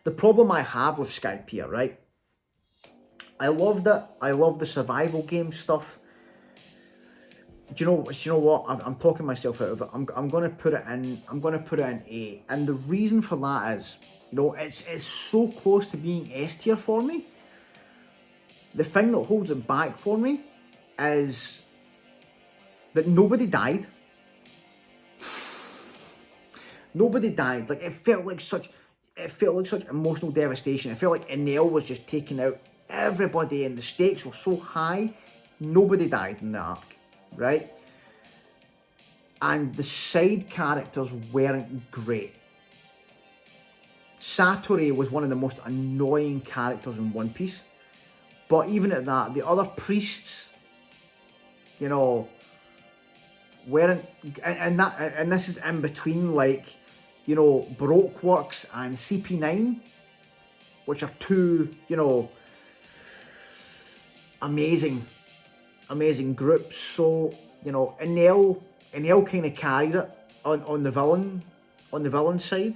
the problem I have with Skypiea, right? I loved it. I love the survival game stuff. Do you know what? I'm talking myself out of it. I'm gonna put it in. I'm gonna put it in A. And the reason for that is, you know, it's so close to being S tier for me. The thing that holds it back for me is that nobody died. Nobody died. Like it felt like such emotional devastation. It felt like Enel was just taking out everybody, and the stakes were so high. Nobody died in the arc, right? And the side characters weren't great. Satori was one of the most annoying characters in One Piece. But even at that, the other priests, you know, weren't, and this is in between, like, you know, Baroque Works and CP9, which are two, you know, amazing amazing groups. So, you know, Enel kind of carried it on the villain side.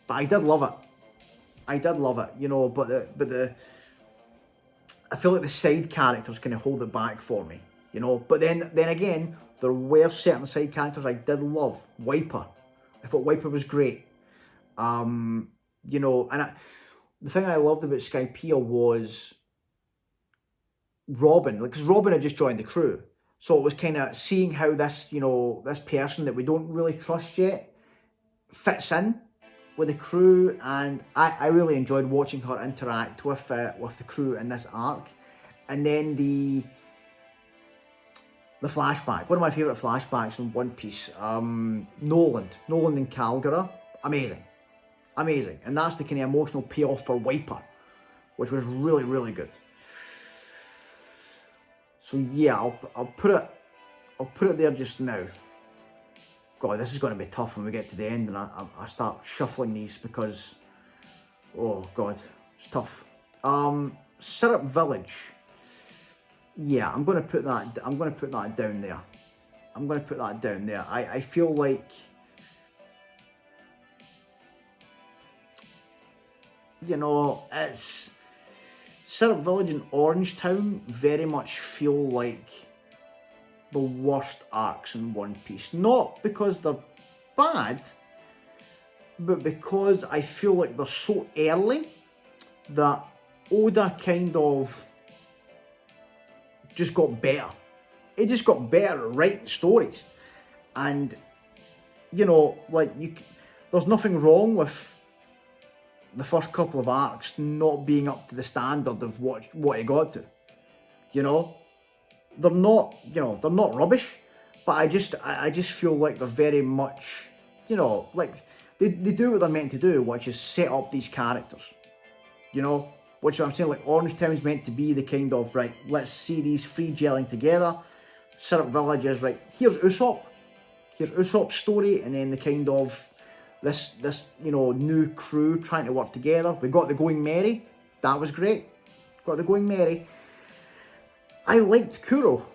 But I did love it. You know, but the I feel like the side characters kind of hold it back for me, you know. But then again, there were certain side characters I did love. Wiper, I thought Wiper was great. You know, and the thing I loved about Skypiea was Robin, because Robin had just joined the crew, so it was kind of seeing how this, you know, this person that we don't really trust yet fits in with the crew, and I really enjoyed watching her interact with the crew in this arc. And then the flashback, one of my favourite flashbacks in One Piece, Noland and Calgara, amazing, and that's the kind of emotional payoff for Wiper, which was really, really good. So yeah, I'll put it there just now. God, this is going to be tough when we get to the end and I start shuffling these, because, oh God, it's tough. Syrup Village. Yeah, I'm going to put that down there. I feel like, you know, it's Syrup Village and Orangetown very much feel like the worst arcs in One Piece. Not because they're bad, but because I feel like they're so early that Oda kind of just got better. It just got better at writing stories. And, you know, like, there's nothing wrong with the first couple of arcs not being up to the standard of what it got to. You know? They're not, you know, they're not rubbish, but I just feel like they're very much, you know, like they do what they're meant to do, which is set up these characters, you know, which I'm saying, like Orangetown's meant to be the kind of, right, let's see these three gelling together. Syrup Village is, right, here's Usopp's story, and then the kind of this you know, new crew trying to work together. We got the Going Merry, that was great. Got the Going Merry. I liked Kuro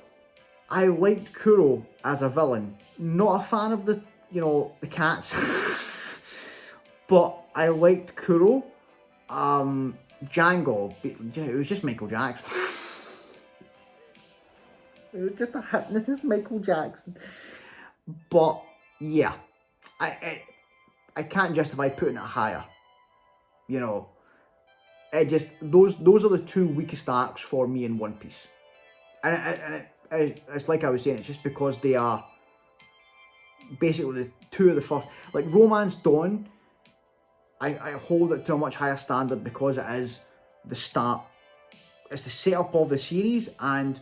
as a villain. Not a fan of the, you know, the cats. But I liked Kuro. Django, it was just Michael Jackson. It was just a hypnotist Michael Jackson. But yeah, I can't justify putting it higher. You know, it just, those are the two weakest arcs for me in One Piece. And it's like I was saying, it's just because they are basically the two of the first. Like Romance Dawn, I hold it to a much higher standard because it is the start. It's the setup of the series, and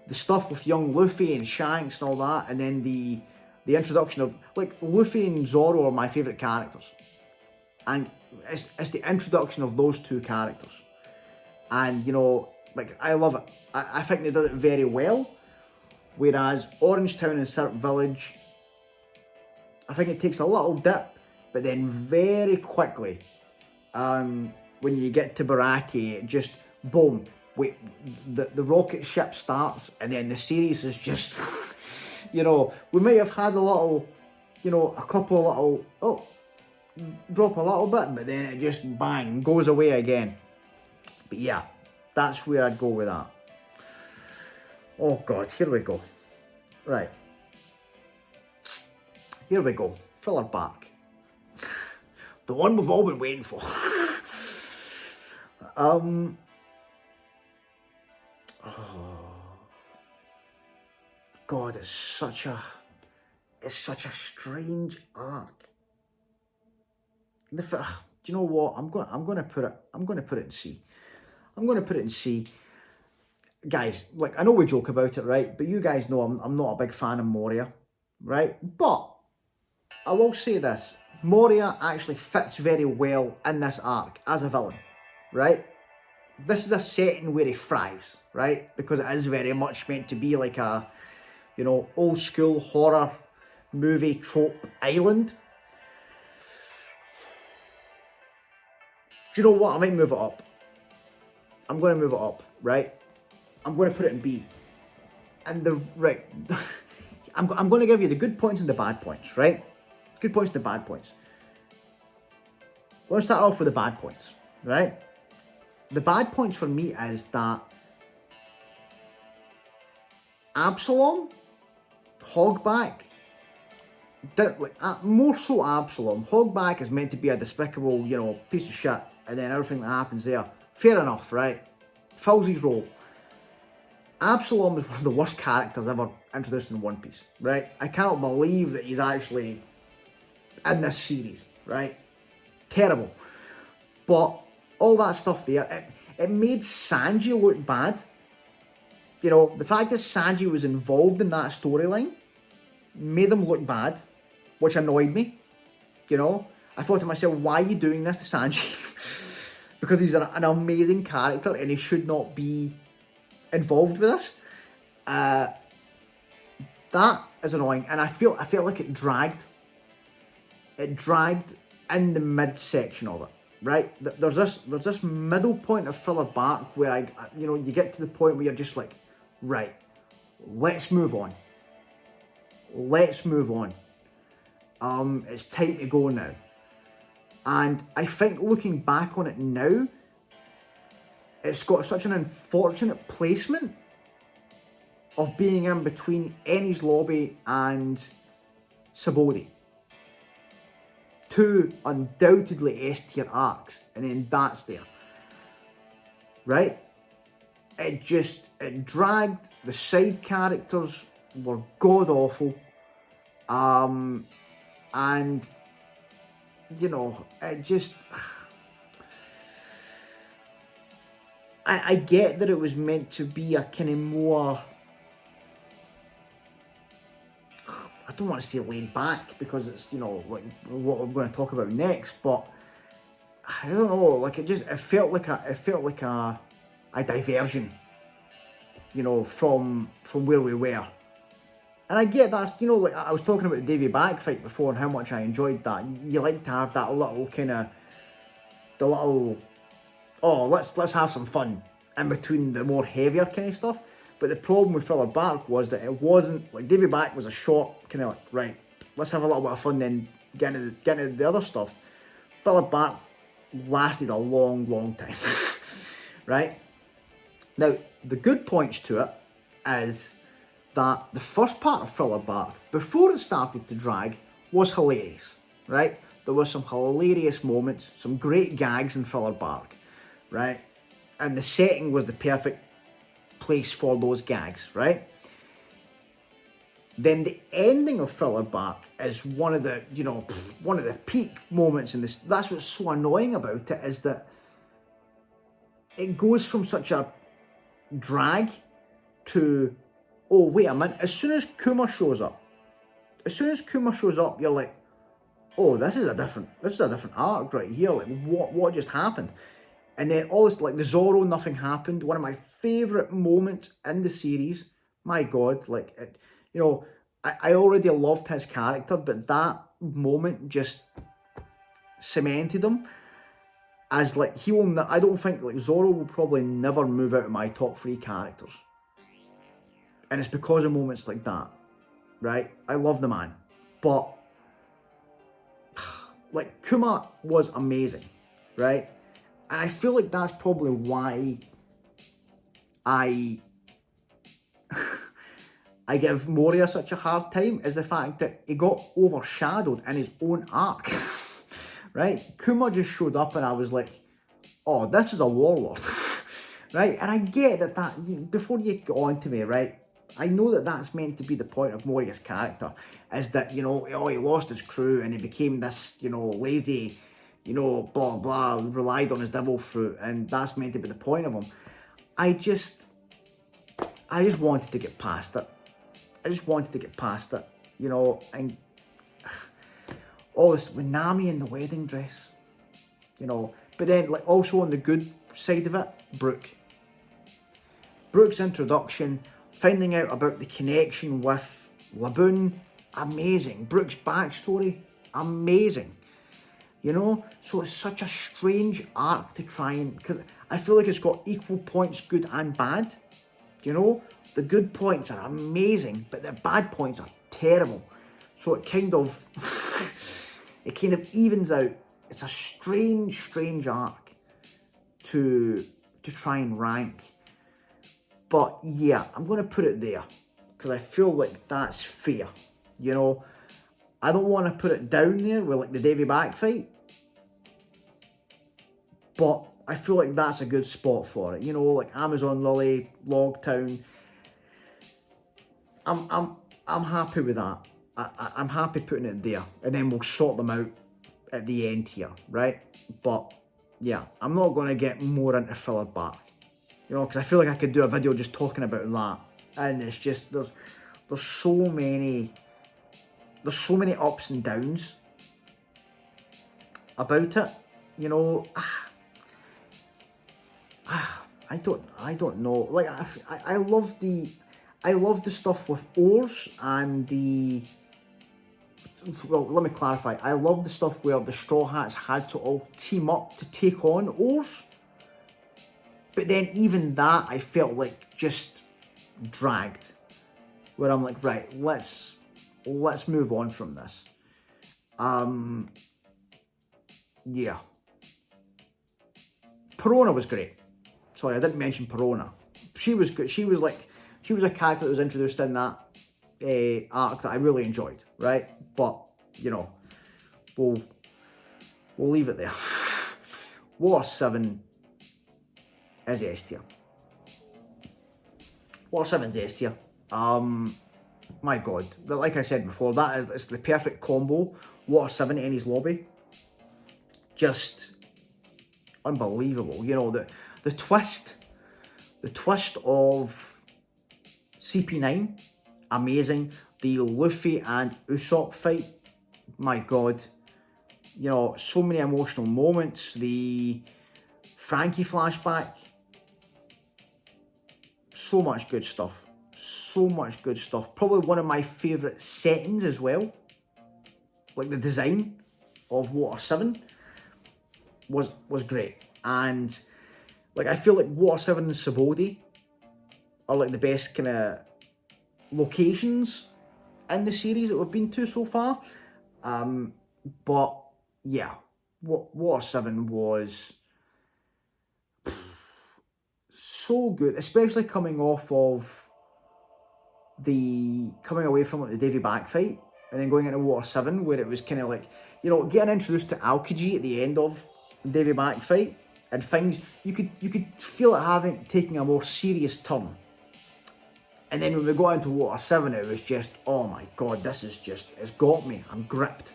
the stuff with young Luffy and Shanks and all that, and then the introduction of, like, Luffy and Zoro are my favourite characters. And it's the introduction of those two characters. And, you know, like, I love it. I think they did it very well. Whereas Orangetown and Syrup Village, I think it takes a little dip, but then very quickly, when you get to Baraki, it just, boom, the rocket ship starts, and then the series is just, you know, we might have had a little, you know, a couple of little, drop a little bit, but then it just, bang, goes away again. But yeah, that's where I'd go with that. Oh God, here we go. Right. Here we go. Filler back. The one we've all been waiting for. Oh. God, it's such a strange arc. Do you know what? I'm gonna put it in C. I'm gonna put it in C. Guys, like, I know we joke about it, right? But you guys know I'm not a big fan of Moria, right? But I will say this: Moria actually fits very well in this arc as a villain, right? This is a setting where he thrives, right? Because it is very much meant to be like a, you know, old school horror movie trope island. Do you know what? I might move it up. I'm going to move it up. right? I'm going to put it in B. And I'm going to give you the good points and the bad points, right? Good points and the bad points. Let's start off with the bad points, right? The bad points for me is that Absalom, Hogback, more so Absalom. Hogback is meant to be a despicable, piece of shit, and then everything that happens there, fair enough, right? Fills his role. Absalom is one of the worst characters ever introduced in One Piece, right? I cannot believe that he's actually in this series, right? Terrible. But all that stuff there, it made Sanji look bad. The fact that Sanji was involved in that storyline made him look bad, which annoyed me. I thought to myself, why are you doing this to Sanji? Because he's an amazing character and he should not be involved with this. That is annoying, and I feel like it dragged. It dragged in the midsection of it, right? There's this middle point of filler bark where you get to the point where you're just like, right, let's move on. Let's move on. It's time to go now. And I think looking back on it now, it's got such an unfortunate placement of being in between Enies Lobby and Sabaody. Two undoubtedly S-tier arcs, and then that's there. Right? It dragged. The side characters were god awful. And it just, I get that it was meant to be a kind of more, I don't want to say laid back because it's, like what we're going to talk about next, but I don't know, like it felt like a diversion, from where we were. And I get that's, like I was talking about the Davy Back fight before and how much I enjoyed that. You like to have that little kind of, let's have some fun in between the more heavier kind of stuff. But the problem with Filler Bark was that it wasn't, like Davy Back was a short kind of like, right, let's have a little bit of fun then get into the other stuff. Filler Bark lasted a long time, right? Now, the good points to it is that the first part of Filler Bark, before it started to drag, was hilarious, right? There were some hilarious moments, some great gags in Filler Bark, right? And the setting was the perfect place for those gags, right? Then the ending of Filler Bark is one of the peak moments in this. That's what's so annoying about it, is that it goes from such a drag to, oh wait a minute, as soon as Kuma shows up, you're like, oh, this is a different arc right here. Like, what just happened? And then all this, like the Zoro nothing happened, one of my favourite moments in the series. My God, like it, I already loved his character, but that moment just cemented him as like I don't think like Zoro will probably never move out of my top 3 characters. And it's because of moments like that, right? I love the man, but like Kuma was amazing, right? And I feel like that's probably why I give Moria such a hard time, is the fact that he got overshadowed in his own arc, right? Kuma just showed up and I was like, oh, this is a warlord, right? And I get that before you get on to me, right? I know that that's meant to be the point of Moria's character, is that, he lost his crew and he became this, lazy, blah, blah, relied on his devil fruit, and that's meant to be the point of him. I just wanted to get past it. And all this with Nami in the wedding dress, But then, like, also on the good side of it, Brook's introduction, finding out about the connection with Laboon, amazing. Brook's backstory, amazing. you know? So it's such a strange arc to try and, because I feel like it's got equal points, good and bad, you know? The good points are amazing, but the bad points are terrible. So it kind of, it kind of evens out. It's a strange arc to try and rank. But yeah, I'm going to put it there because I feel like that's fair, you know? I don't want to put it down there with like the Davy Back fight, but I feel like that's a good spot for it. You know, like Amazon Lily, Logtown. I'm happy with that. I'm happy putting it there, and then we'll sort them out at the end here, right? But yeah, I'm not going to get more into Filler Back, you know, because I feel like I could do a video just talking about that, and it's just there's so many ups and downs about it, you know. I don't know. Like I love the stuff with Oars and the. Well, let me clarify. I love the stuff where the Straw Hats had to all team up to take on Oars. But then even that I felt like just dragged. Where I'm like, right, let's move on from this. Yeah. Perona was great. Sorry, I didn't mention Perona. She was good. She was a character that was introduced in that arc that I really enjoyed, right? But you know, we'll leave it there. War 7 is S tier. War 7's S tier. My God, like I said before, it's the perfect combo. Water 7 Enies Lobby, just unbelievable. You know, the twist of CP9, amazing. The Luffy and Usopp fight, my God. You know, so many emotional moments. The Frankie flashback, so much good stuff. So much good stuff. Probably one of my favourite settings as well. Like the design of Water 7 was great. And like I feel like Water 7 and Subodi are like the best kind of locations in the series that we've been to so far. But yeah, Water 7 was so good, especially coming away from like the Davy Back fight and then going into Water 7 where it was kind of like, you know, getting introduced to Aokiji at the end of the Davy Back fight and things, you could feel it taking a more serious turn. And then when we got into Water 7, it was just, oh my God, it's got me. I'm gripped,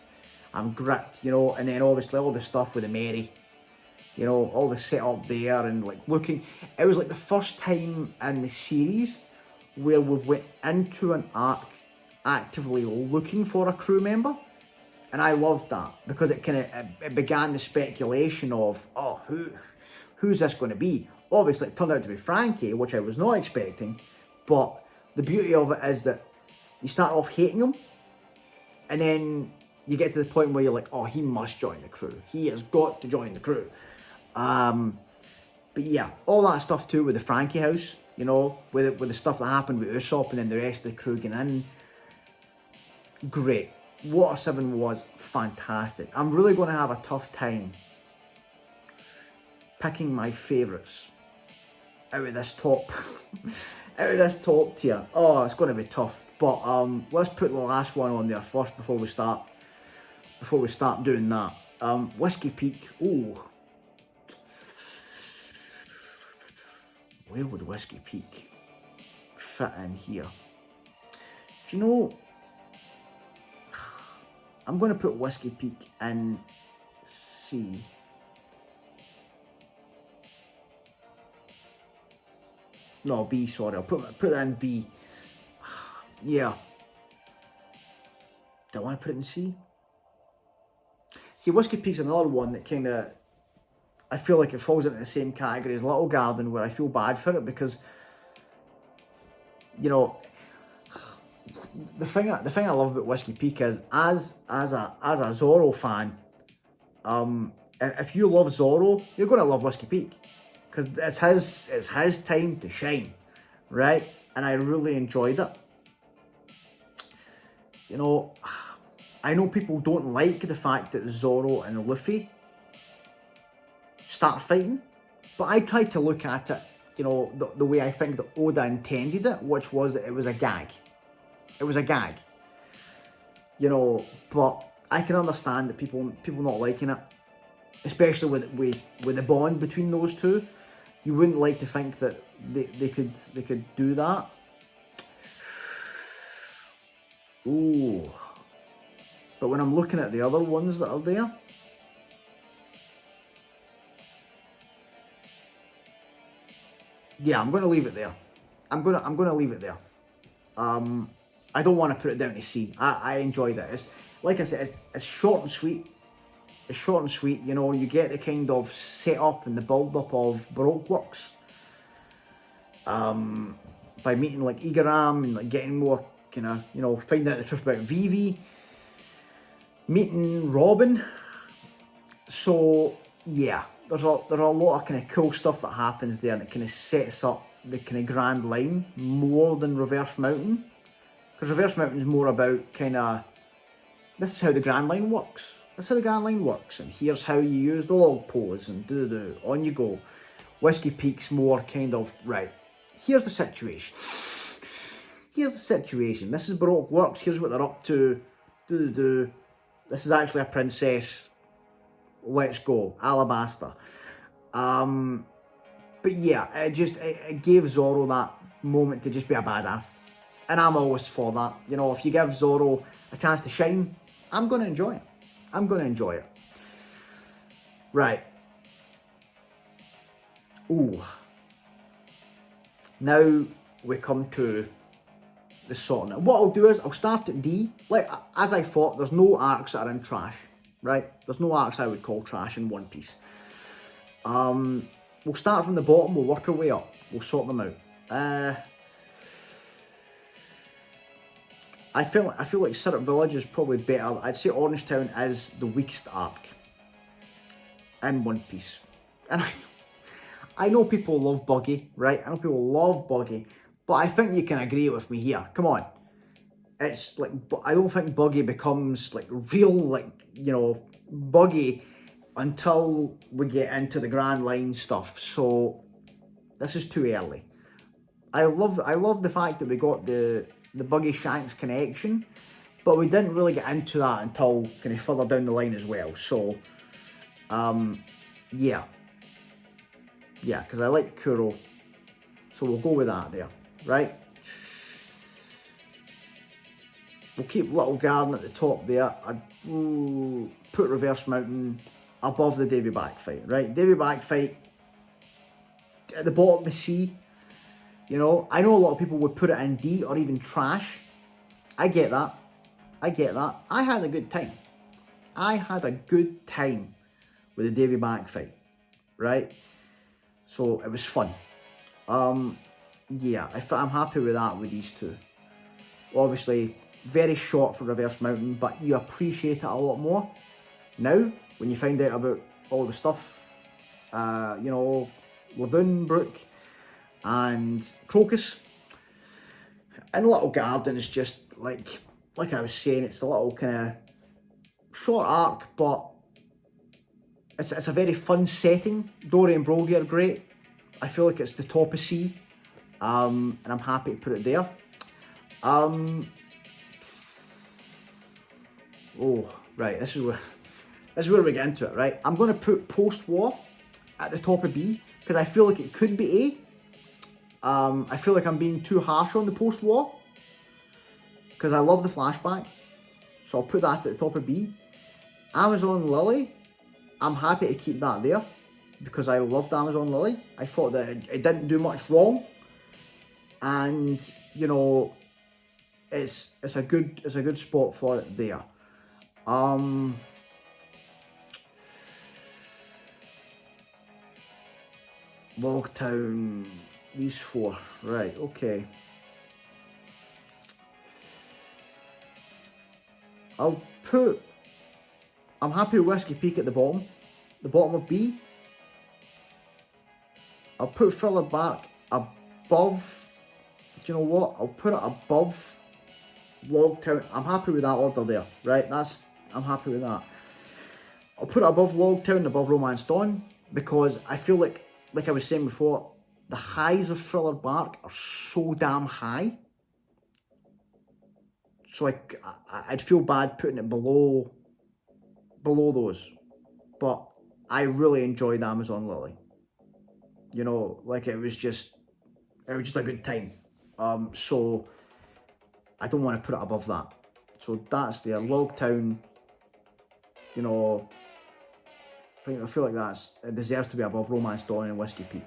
you know. And then obviously all the stuff with the Mary, you know, all the setup there and like looking. It was like the first time in the series where we went into an arc actively looking for a crew member. And I loved that because it began the speculation of, oh, who's this going to be? Obviously, it turned out to be Frankie, which I was not expecting. But the beauty of it is that you start off hating him, and then you get to the point where you're like, oh, he must join the crew. He has got to join the crew. But yeah, all that stuff too with the Frankie house, you know, with the stuff that happened with Usopp and then the rest of the crew getting in. Great. Water 7 was fantastic. I'm really going to have a tough time picking my favourites out of this top tier. Oh, it's going to be tough. But let's put the last one on there first before we start doing that. Whiskey Peak. Ooh. Where would Whiskey Peak fit in here? Do you know, I'm going to put Whiskey Peak in C. No, B, sorry. I'll put it in B. Yeah. Do I want to put it in C? See, Whiskey Peak's another one that kind of, I feel like it falls into the same category as Little Garden, where I feel bad for it because, you know, the thing I love about Whiskey Peak is as a Zorro fan, If you love Zorro, you're going to love Whiskey Peak, because it's his time to shine, right? And I really enjoyed it. You know, I know people don't like the fact that Zorro and Luffy start fighting, but I tried to look at it, you know, the way I think that Oda intended it, which was that it was a gag. It was a gag. You know, but I can understand that people not liking it, especially with the bond between those two. You wouldn't like to think that they could do that. Ooh. But when I'm looking at the other ones that are there, yeah, I'm gonna leave it there. I'm gonna leave it there. I don't want to put it down to C. I enjoyed it. It's, like I said, it's short and sweet. It's short and sweet. You know, you get the kind of setup and the build up of Baroque Works. By meeting like Igaram and like getting more kind of, you know, finding out the truth about Vivi, meeting Robin. So yeah, there's a lot of kind of cool stuff that happens there, and it kind of sets up the kind of grand line more than Reverse Mountain, because Reverse Mountain is more about kind of, this is how the grand line works. That's how the grand line works, and here's how you use the log pose, and on you go. Whiskey Peak's more kind of, right, here's the situation. Here's the situation. This is Baroque Works. Here's what they're up to. This is actually a princess. Let's go. Alabasta. But yeah, it gave Zorro that moment to just be a badass. And I'm always for that. You know, if you give Zorro a chance to shine, I'm going to enjoy it. I'm going to enjoy it. Right. Ooh. Now we come to the sorting. What I'll do is I'll start at D. Like, as I thought, there's no arcs that are in trash, right? There's no arcs I would call trash in One Piece. We'll start from the bottom, we'll work our way up. We'll sort them out. I feel like Syrup Village is probably better. I'd say Orange Town is the weakest arc in One Piece. And I know people love Buggy, right? I know people love Buggy, but I think you can agree with me here. Come on. It's like, I don't think Buggy becomes like real, like, you know, Buggy until we get into the Grand Line stuff. So this is too early. I love the fact that we got the Buggy Shanks connection, but we didn't really get into that until kind of further down the line as well. So yeah, because I like Kuro, so we'll go with that there, right? We'll keep Little Garden at the top there. I'd put Reverse Mountain above the Davy Back fight, right? Davy Back fight at the bottom of C. You know, I know a lot of people would put it in D or even trash. I get that. I had a good time. With the Davy Back fight, right? So it was fun. Yeah, I'm happy with that with these two. Obviously, very short for Reverse Mountain, but you appreciate it a lot more now when you find out about all the stuff. You know, Laboon Brook and Crocus. And Little Garden is just like I was saying, it's a little kind of short arc, but it's a very fun setting. Dory and Brogy are great. I feel like it's the top of C, and I'm happy to put it there. Oh, right, this is where we get into it, right? I'm going to put Post-War at the top of B, because I feel like it could be A. I feel like I'm being too harsh on the Post-War, because I love the flashback, so I'll put that at the top of B. Amazon Lily, I'm happy to keep that there, because I loved Amazon Lily. I thought that it didn't do much wrong, and you know, it's a good spot for it there. Logtown, these four, right? Okay. I'll put I'm happy with Whiskey Peak at the bottom of B. I'll put Thriller Bark above, do you know what? I'll put it above Logtown. I'm happy with that order there, right? I'm happy with that. I'll put it above Logtown and above Romance Dawn because I feel like I was saying before, the highs of Thriller Bark are so damn high. So I'd feel bad putting it below those. But I really enjoyed Amazon Lily. You know, like it was just a good time. So I don't want to put it above that. So that's there. Logtown, you know, I feel like it deserves to be above Romance Dawn and Whiskey Peak.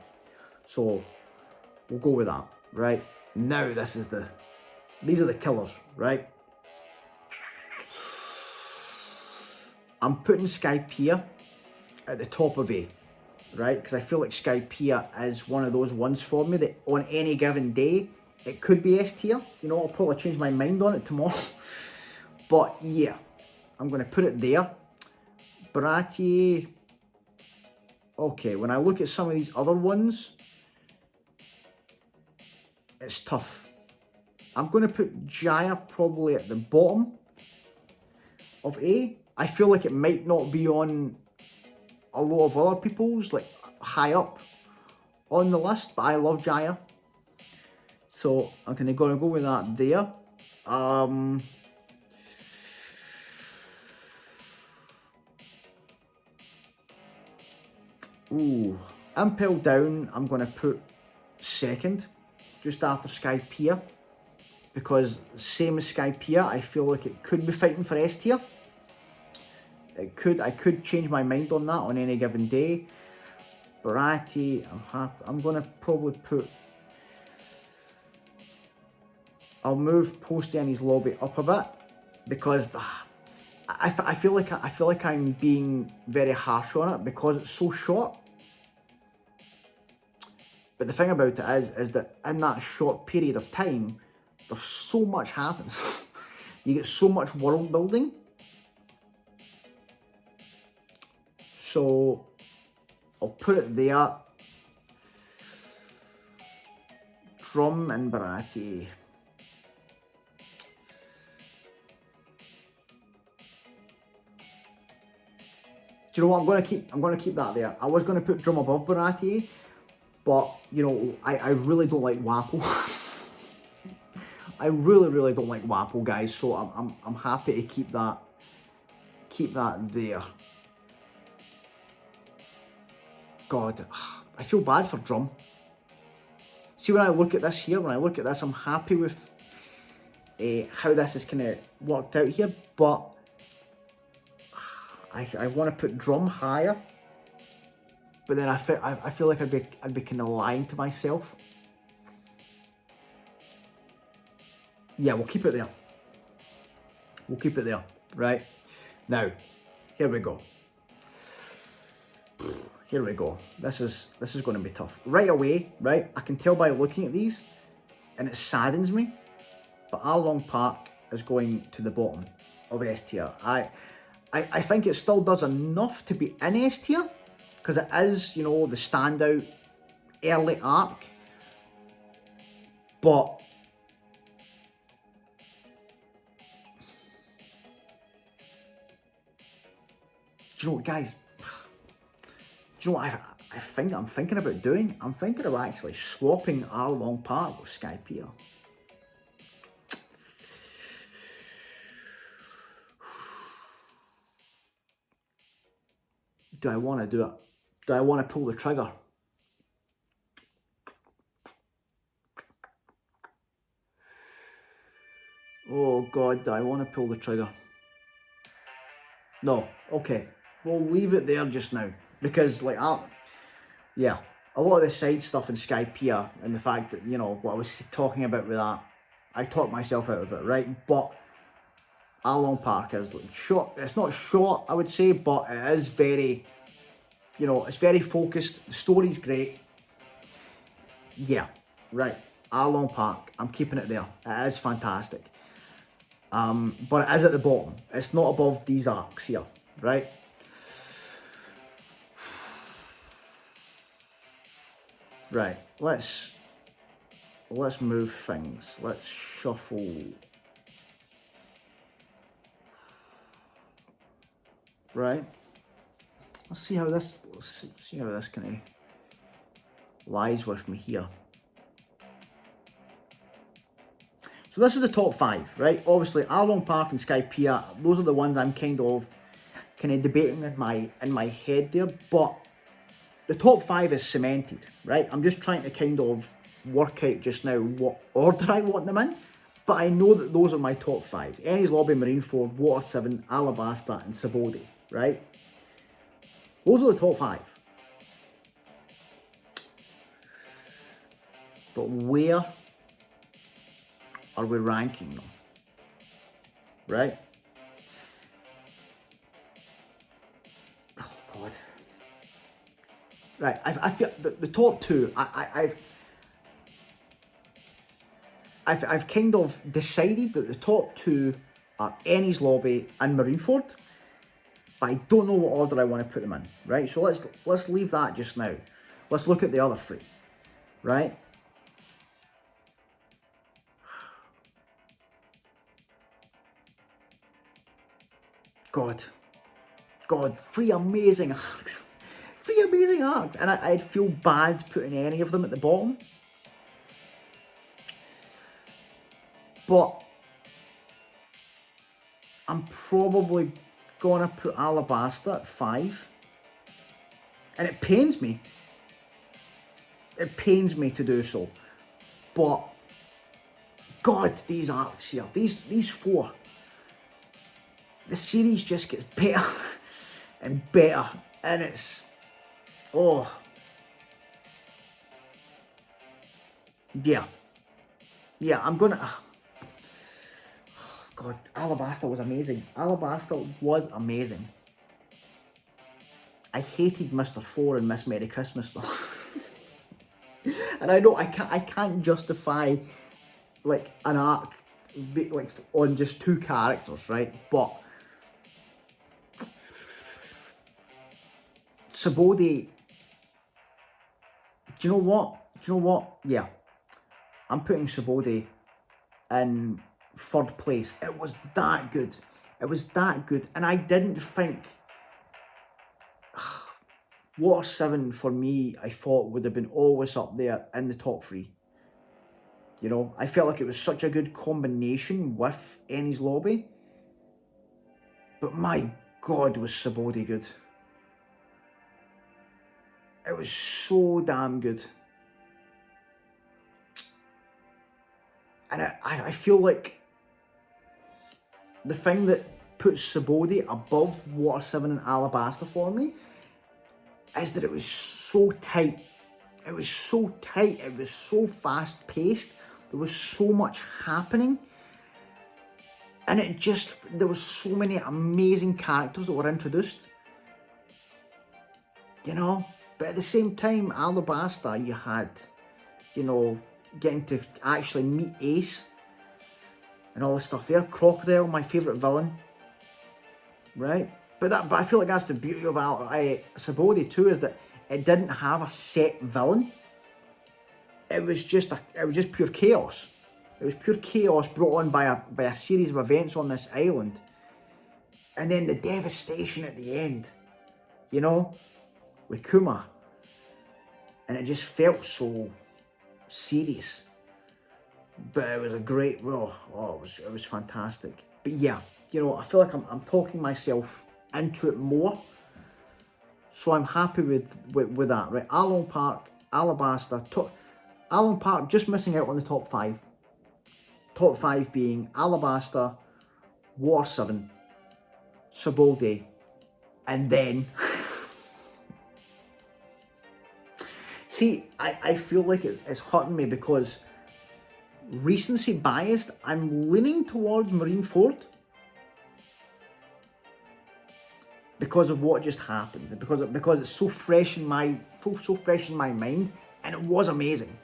So we'll go with that, right? Now these are the killers, right? I'm putting Skypiea at the top of A, right? Because I feel like Skypiea is one of those ones for me that on any given day, it could be S tier. You know, I'll probably change my mind on it tomorrow. But yeah, I'm going to put it there. Baratie, okay, when I look at some of these other ones, it's tough. I'm going to put Jaya probably at the bottom of A. I feel like it might not be on a lot of other people's, like high up on the list, but I love Jaya. So I'm gonna go with that there. Impel Down, I'm gonna put second, just after Skypiea, because same as Skypiea, I feel like it could be fighting for S tier. I could change my mind on that on any given day. Baratie, I'm gonna probably put. I'll move Posty and his lobby up a bit because I feel like I'm being very harsh on it because it's so short. But the thing about it is that in that short period of time, there's so much happens. You get so much world building. So I'll put it there. Drum and Baratie. Do you know what? I'm gonna keep that there. I was gonna put Drum above Baratie, but you know, I really don't like Wapple. I really don't like Wapple, guys. So I'm happy to keep that there. God, I feel bad for Drum. See, when I look at this here, I'm happy with how this is kind of worked out here, but I want to put Drum higher, but then I feel like I'd be kind of lying to myself. Yeah, we'll keep it there. We'll keep it there, right? Now, here we go. Here we go. This is going to be tough. Right away, right? I can tell by looking at these, and it saddens me, but Arlong Park is going to the bottom of S tier. I think it still does enough to be in S tier, because it is, you know, the standout early arc, but do you know what, guys? Do you know what I'm thinking about doing? I'm thinking of actually swapping Arlong Park with Skypiea. Do I want to do it? Do I want to pull the trigger? Oh God, do I want to pull the trigger? No, okay. We'll leave it there just now. Because, like, yeah, a lot of the side stuff in Skypiea and the fact that, you know, what I was talking about with that, I talked myself out of it, right? But Arlong Park is like short. It's not short, I would say, but it is very, you know, it's very focused. The story's great. Yeah, right. Arlong Park, I'm keeping it there. It is fantastic. But it is at the bottom. It's not above these arcs here. right? Right, let's move things. Let's shuffle. Right. Let's see how this kind of lies with me here. So this is the top 5, right? Obviously, Arlong Park and Skypiea, those are the ones I'm kind of debating in my head there. But the top 5 is cemented, right? I'm just trying to kind of work out just now what order I want them in. But I know that those are my top 5. Enies Lobby, Marineford, Water 7, Alabasta and Sabodi, right? Those are the top 5. But where are we ranking them? Right? Oh God. Right, I feel the top 2. I've kind of decided that the top 2 are Enies Lobby and Marineford, but I don't know what order I want to put them in. Right, so let's leave that just now. Let's look at the other 3. Right. God, 3 amazing arcs. 3 amazing arcs. And I'd feel bad putting any of them at the bottom. But I'm probably gonna put Alabasta at 5. And it pains me. It pains me to do so. But God, these arcs here, these 4. The series just gets better and better, and it's, oh, yeah, I'm gonna, God, Alabasta was amazing. Alabasta was amazing. I hated Mr. 4 and Miss Merry Christmas though. And I know I can't justify like an arc like on just 2 characters, right? But Sabodi, do you know what? Yeah, I'm putting Sabodi in 3rd place. It was that good. And I didn't think Water 7 for me, I thought would have been always up there in the top 3. You know, I felt like it was such a good combination with Enies Lobby. But my God, was Sabodi good. It was so damn good. And I feel like the thing that puts Sabodi above Water 7 and Alabasta for me is that it was so tight. It was so tight. It was so fast paced. There was so much happening. And there was so many amazing characters that were introduced. You know? But at the same time, Alabasta, you had, you know, getting to actually meet Ace and all this stuff there. Crocodile, my favourite villain. Right? But I feel like that's the beauty of Sabodi too, is that it didn't have a set villain. It was just pure chaos. It was pure chaos brought on by a series of events on this island. And then the devastation at the end, you know, with Kuma. And it just felt so serious. But it was a great, it was fantastic. But yeah, you know, I feel like I'm talking myself into it more. So I'm happy with that, right? Arlong Park, Alabasta, Arlong Park just missing out on the top 5. Top 5 being Alabasta, Water 7, Sabodi, and then... See, I feel like it's hurting me because recency biased, I'm leaning towards Marineford because of what just happened, because it's so fresh in my mind, and it was amazing.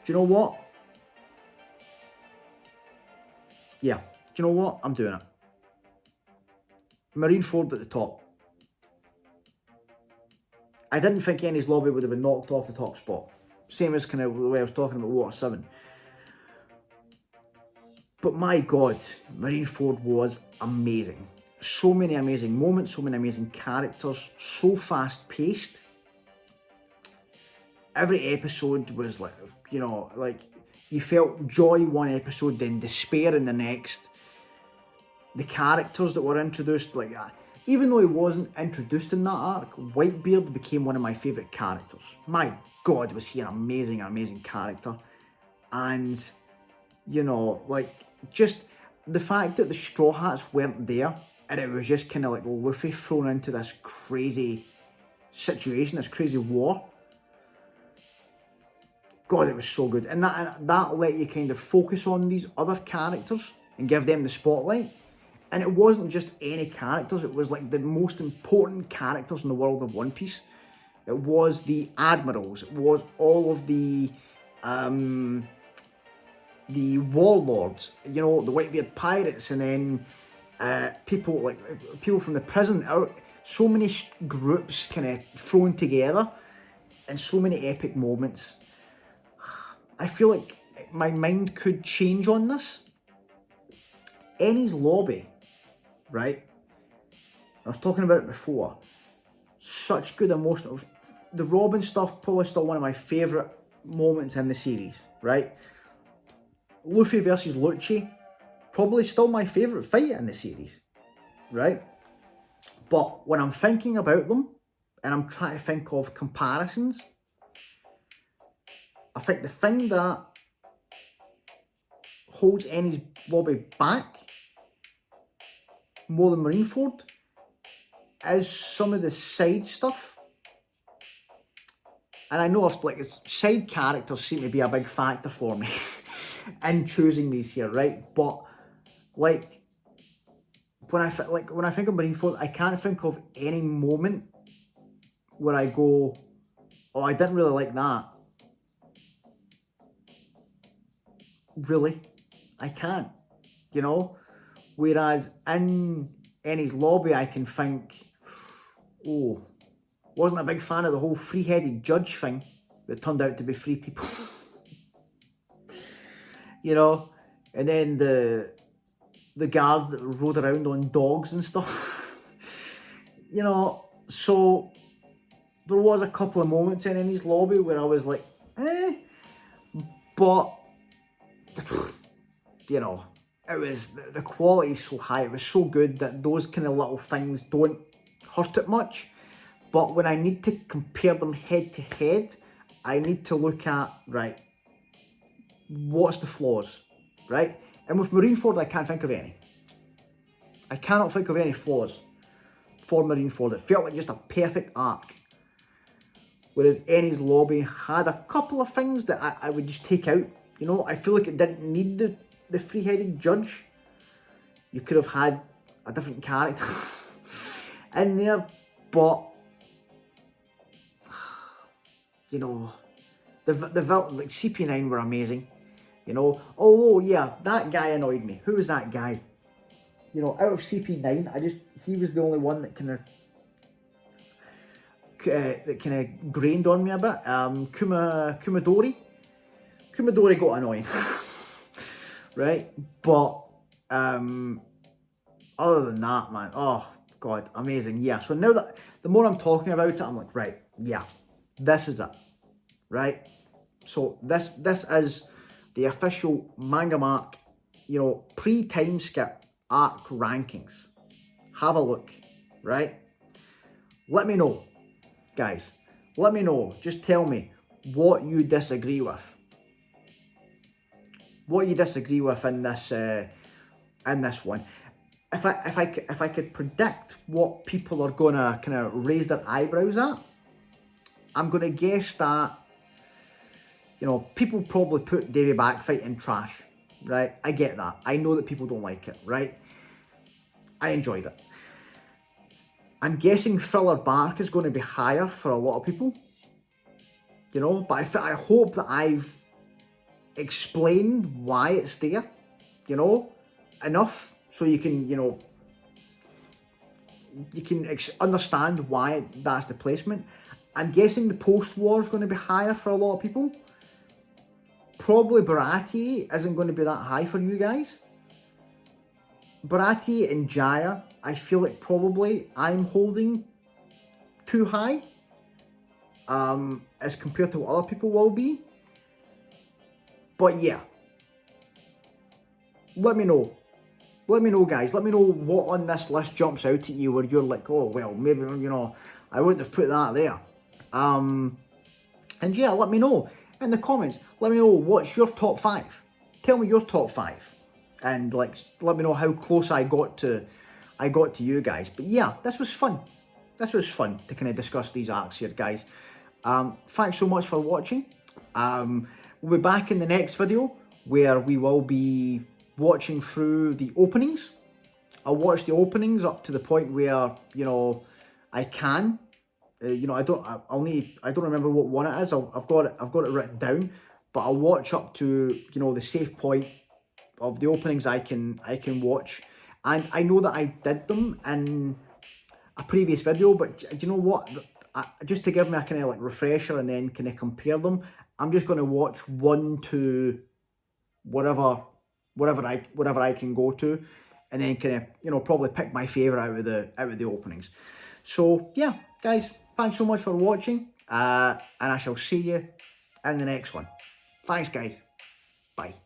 Do you know what? Yeah, do you know what? I'm doing it. Marineford at the top. I didn't think Enies Lobby would have been knocked off the top spot. Same as kind of the way I was talking about Water 7. But my God, Marineford was amazing. So many amazing moments, so many amazing characters, so fast paced. Every episode was like, you know, like you felt joy one episode, then despair in the next. The characters that were introduced, like even though he wasn't introduced in that arc, Whitebeard became one of my favourite characters. My God, was he an amazing, amazing character. And, you know, like, just the fact that the Straw Hats weren't there, and it was just kind of like Luffy thrown into this crazy situation, this crazy war. God, it was so good. And that let you kind of focus on these other characters and give them the spotlight. And it wasn't just any characters, it was like the most important characters in the world of One Piece. It was the admirals, it was all of the warlords, you know, the Whitebeard pirates, and then people from the prison. So many groups kind of thrown together, and so many epic moments. I feel like my mind could change on this. Enies Lobby, right? I was talking about it before. Such good emotional. The Robin stuff, probably still one of my favourite moments in the series, right? Luffy versus Lucci, probably still my favourite fight in the series, right? But when I'm thinking about them, and I'm trying to think of comparisons, I think the thing that holds Enies Lobby back more than Marineford is some of the side stuff. And I know like side characters seem to be a big factor for me in choosing these here, right? But like when I think of Marineford, I can't think of any moment where I go, oh, I didn't really like that. Really, I can't, you know. Whereas in Enies Lobby, I can think, oh, wasn't a big fan of the whole three-headed judge thing that turned out to be three people. You know, and then the guards that rode around on dogs and stuff. You know, so there was a couple of moments in Enies Lobby where I was like, but you know, it was the quality is so high, it was so good that those kind of little things don't hurt it much. But when I need to compare them head to head, I need to look at, right, what's the flaws, right? And with Marineford, I can't think of any. I cannot think of any flaws for Marineford. It felt like just a perfect arc. Whereas Enies Lobby had a couple of things that I would just take out. You know, I feel like it didn't need the three-headed judge. You could have had a different character in there, but you know, the like CP9 were amazing. You know, although yeah, that guy annoyed me. Who was that guy? You know, out of CP9, he was the only one that kind of grained on me a bit. Kumadori got annoying, right? But other than that, man, oh God, amazing. Yeah. So now that the more I'm talking about it, I'm like, right, yeah, this is it, right? So this is the official MangaMark, you know, pre-Timeskip arc rankings. Have a look, right? Let me know, guys. Let me know. Just tell me what you disagree with. What you disagree with in this one. If I could predict what people are gonna kind of raise their eyebrows at, I'm gonna guess that, you know, people probably put Davy Backfight in trash, right? I get that. I know that people don't like it, right? I enjoyed it. I'm guessing Thriller Bark is going to be higher for a lot of people, you know, but I hope that I've explained why it's there, you know. enough so you can, you know, you can understand why that's the placement. I'm guessing the post-war is going to be higher for a lot of people. Probably Bharati isn't going to be that high for you guys. Bharati and Jaya, I feel like probably I'm holding too high as compared to what other people will be. But yeah, let me know. Let me know, guys. Let me know what on this list jumps out at you where you're like, oh, well, maybe, you know, I wouldn't have put that there. And yeah, let me know in the comments. Let me know what's your top 5. Tell me your top 5. And like, let me know how close I got to you guys. But yeah, this was fun. This was fun to kind of discuss these arcs here, guys. Thanks so much for watching. We'll be back in the next video where we will be watching through the openings. I'll watch the openings up to the point where, you know, I can. You know, I don't remember what one it is. I've got it written down, but I'll watch up to, you know, the safe point of the openings I can watch. And I know that I did them in a previous video, but do you know what? Just to give me a kind of like refresher and then kind of compare them, I'm just going to watch 1 to whatever I can go to, and then kind of, you know, probably pick my favorite out of the openings. So yeah, guys, thanks so much for watching, and I shall see you in the next one. Thanks, guys. Bye.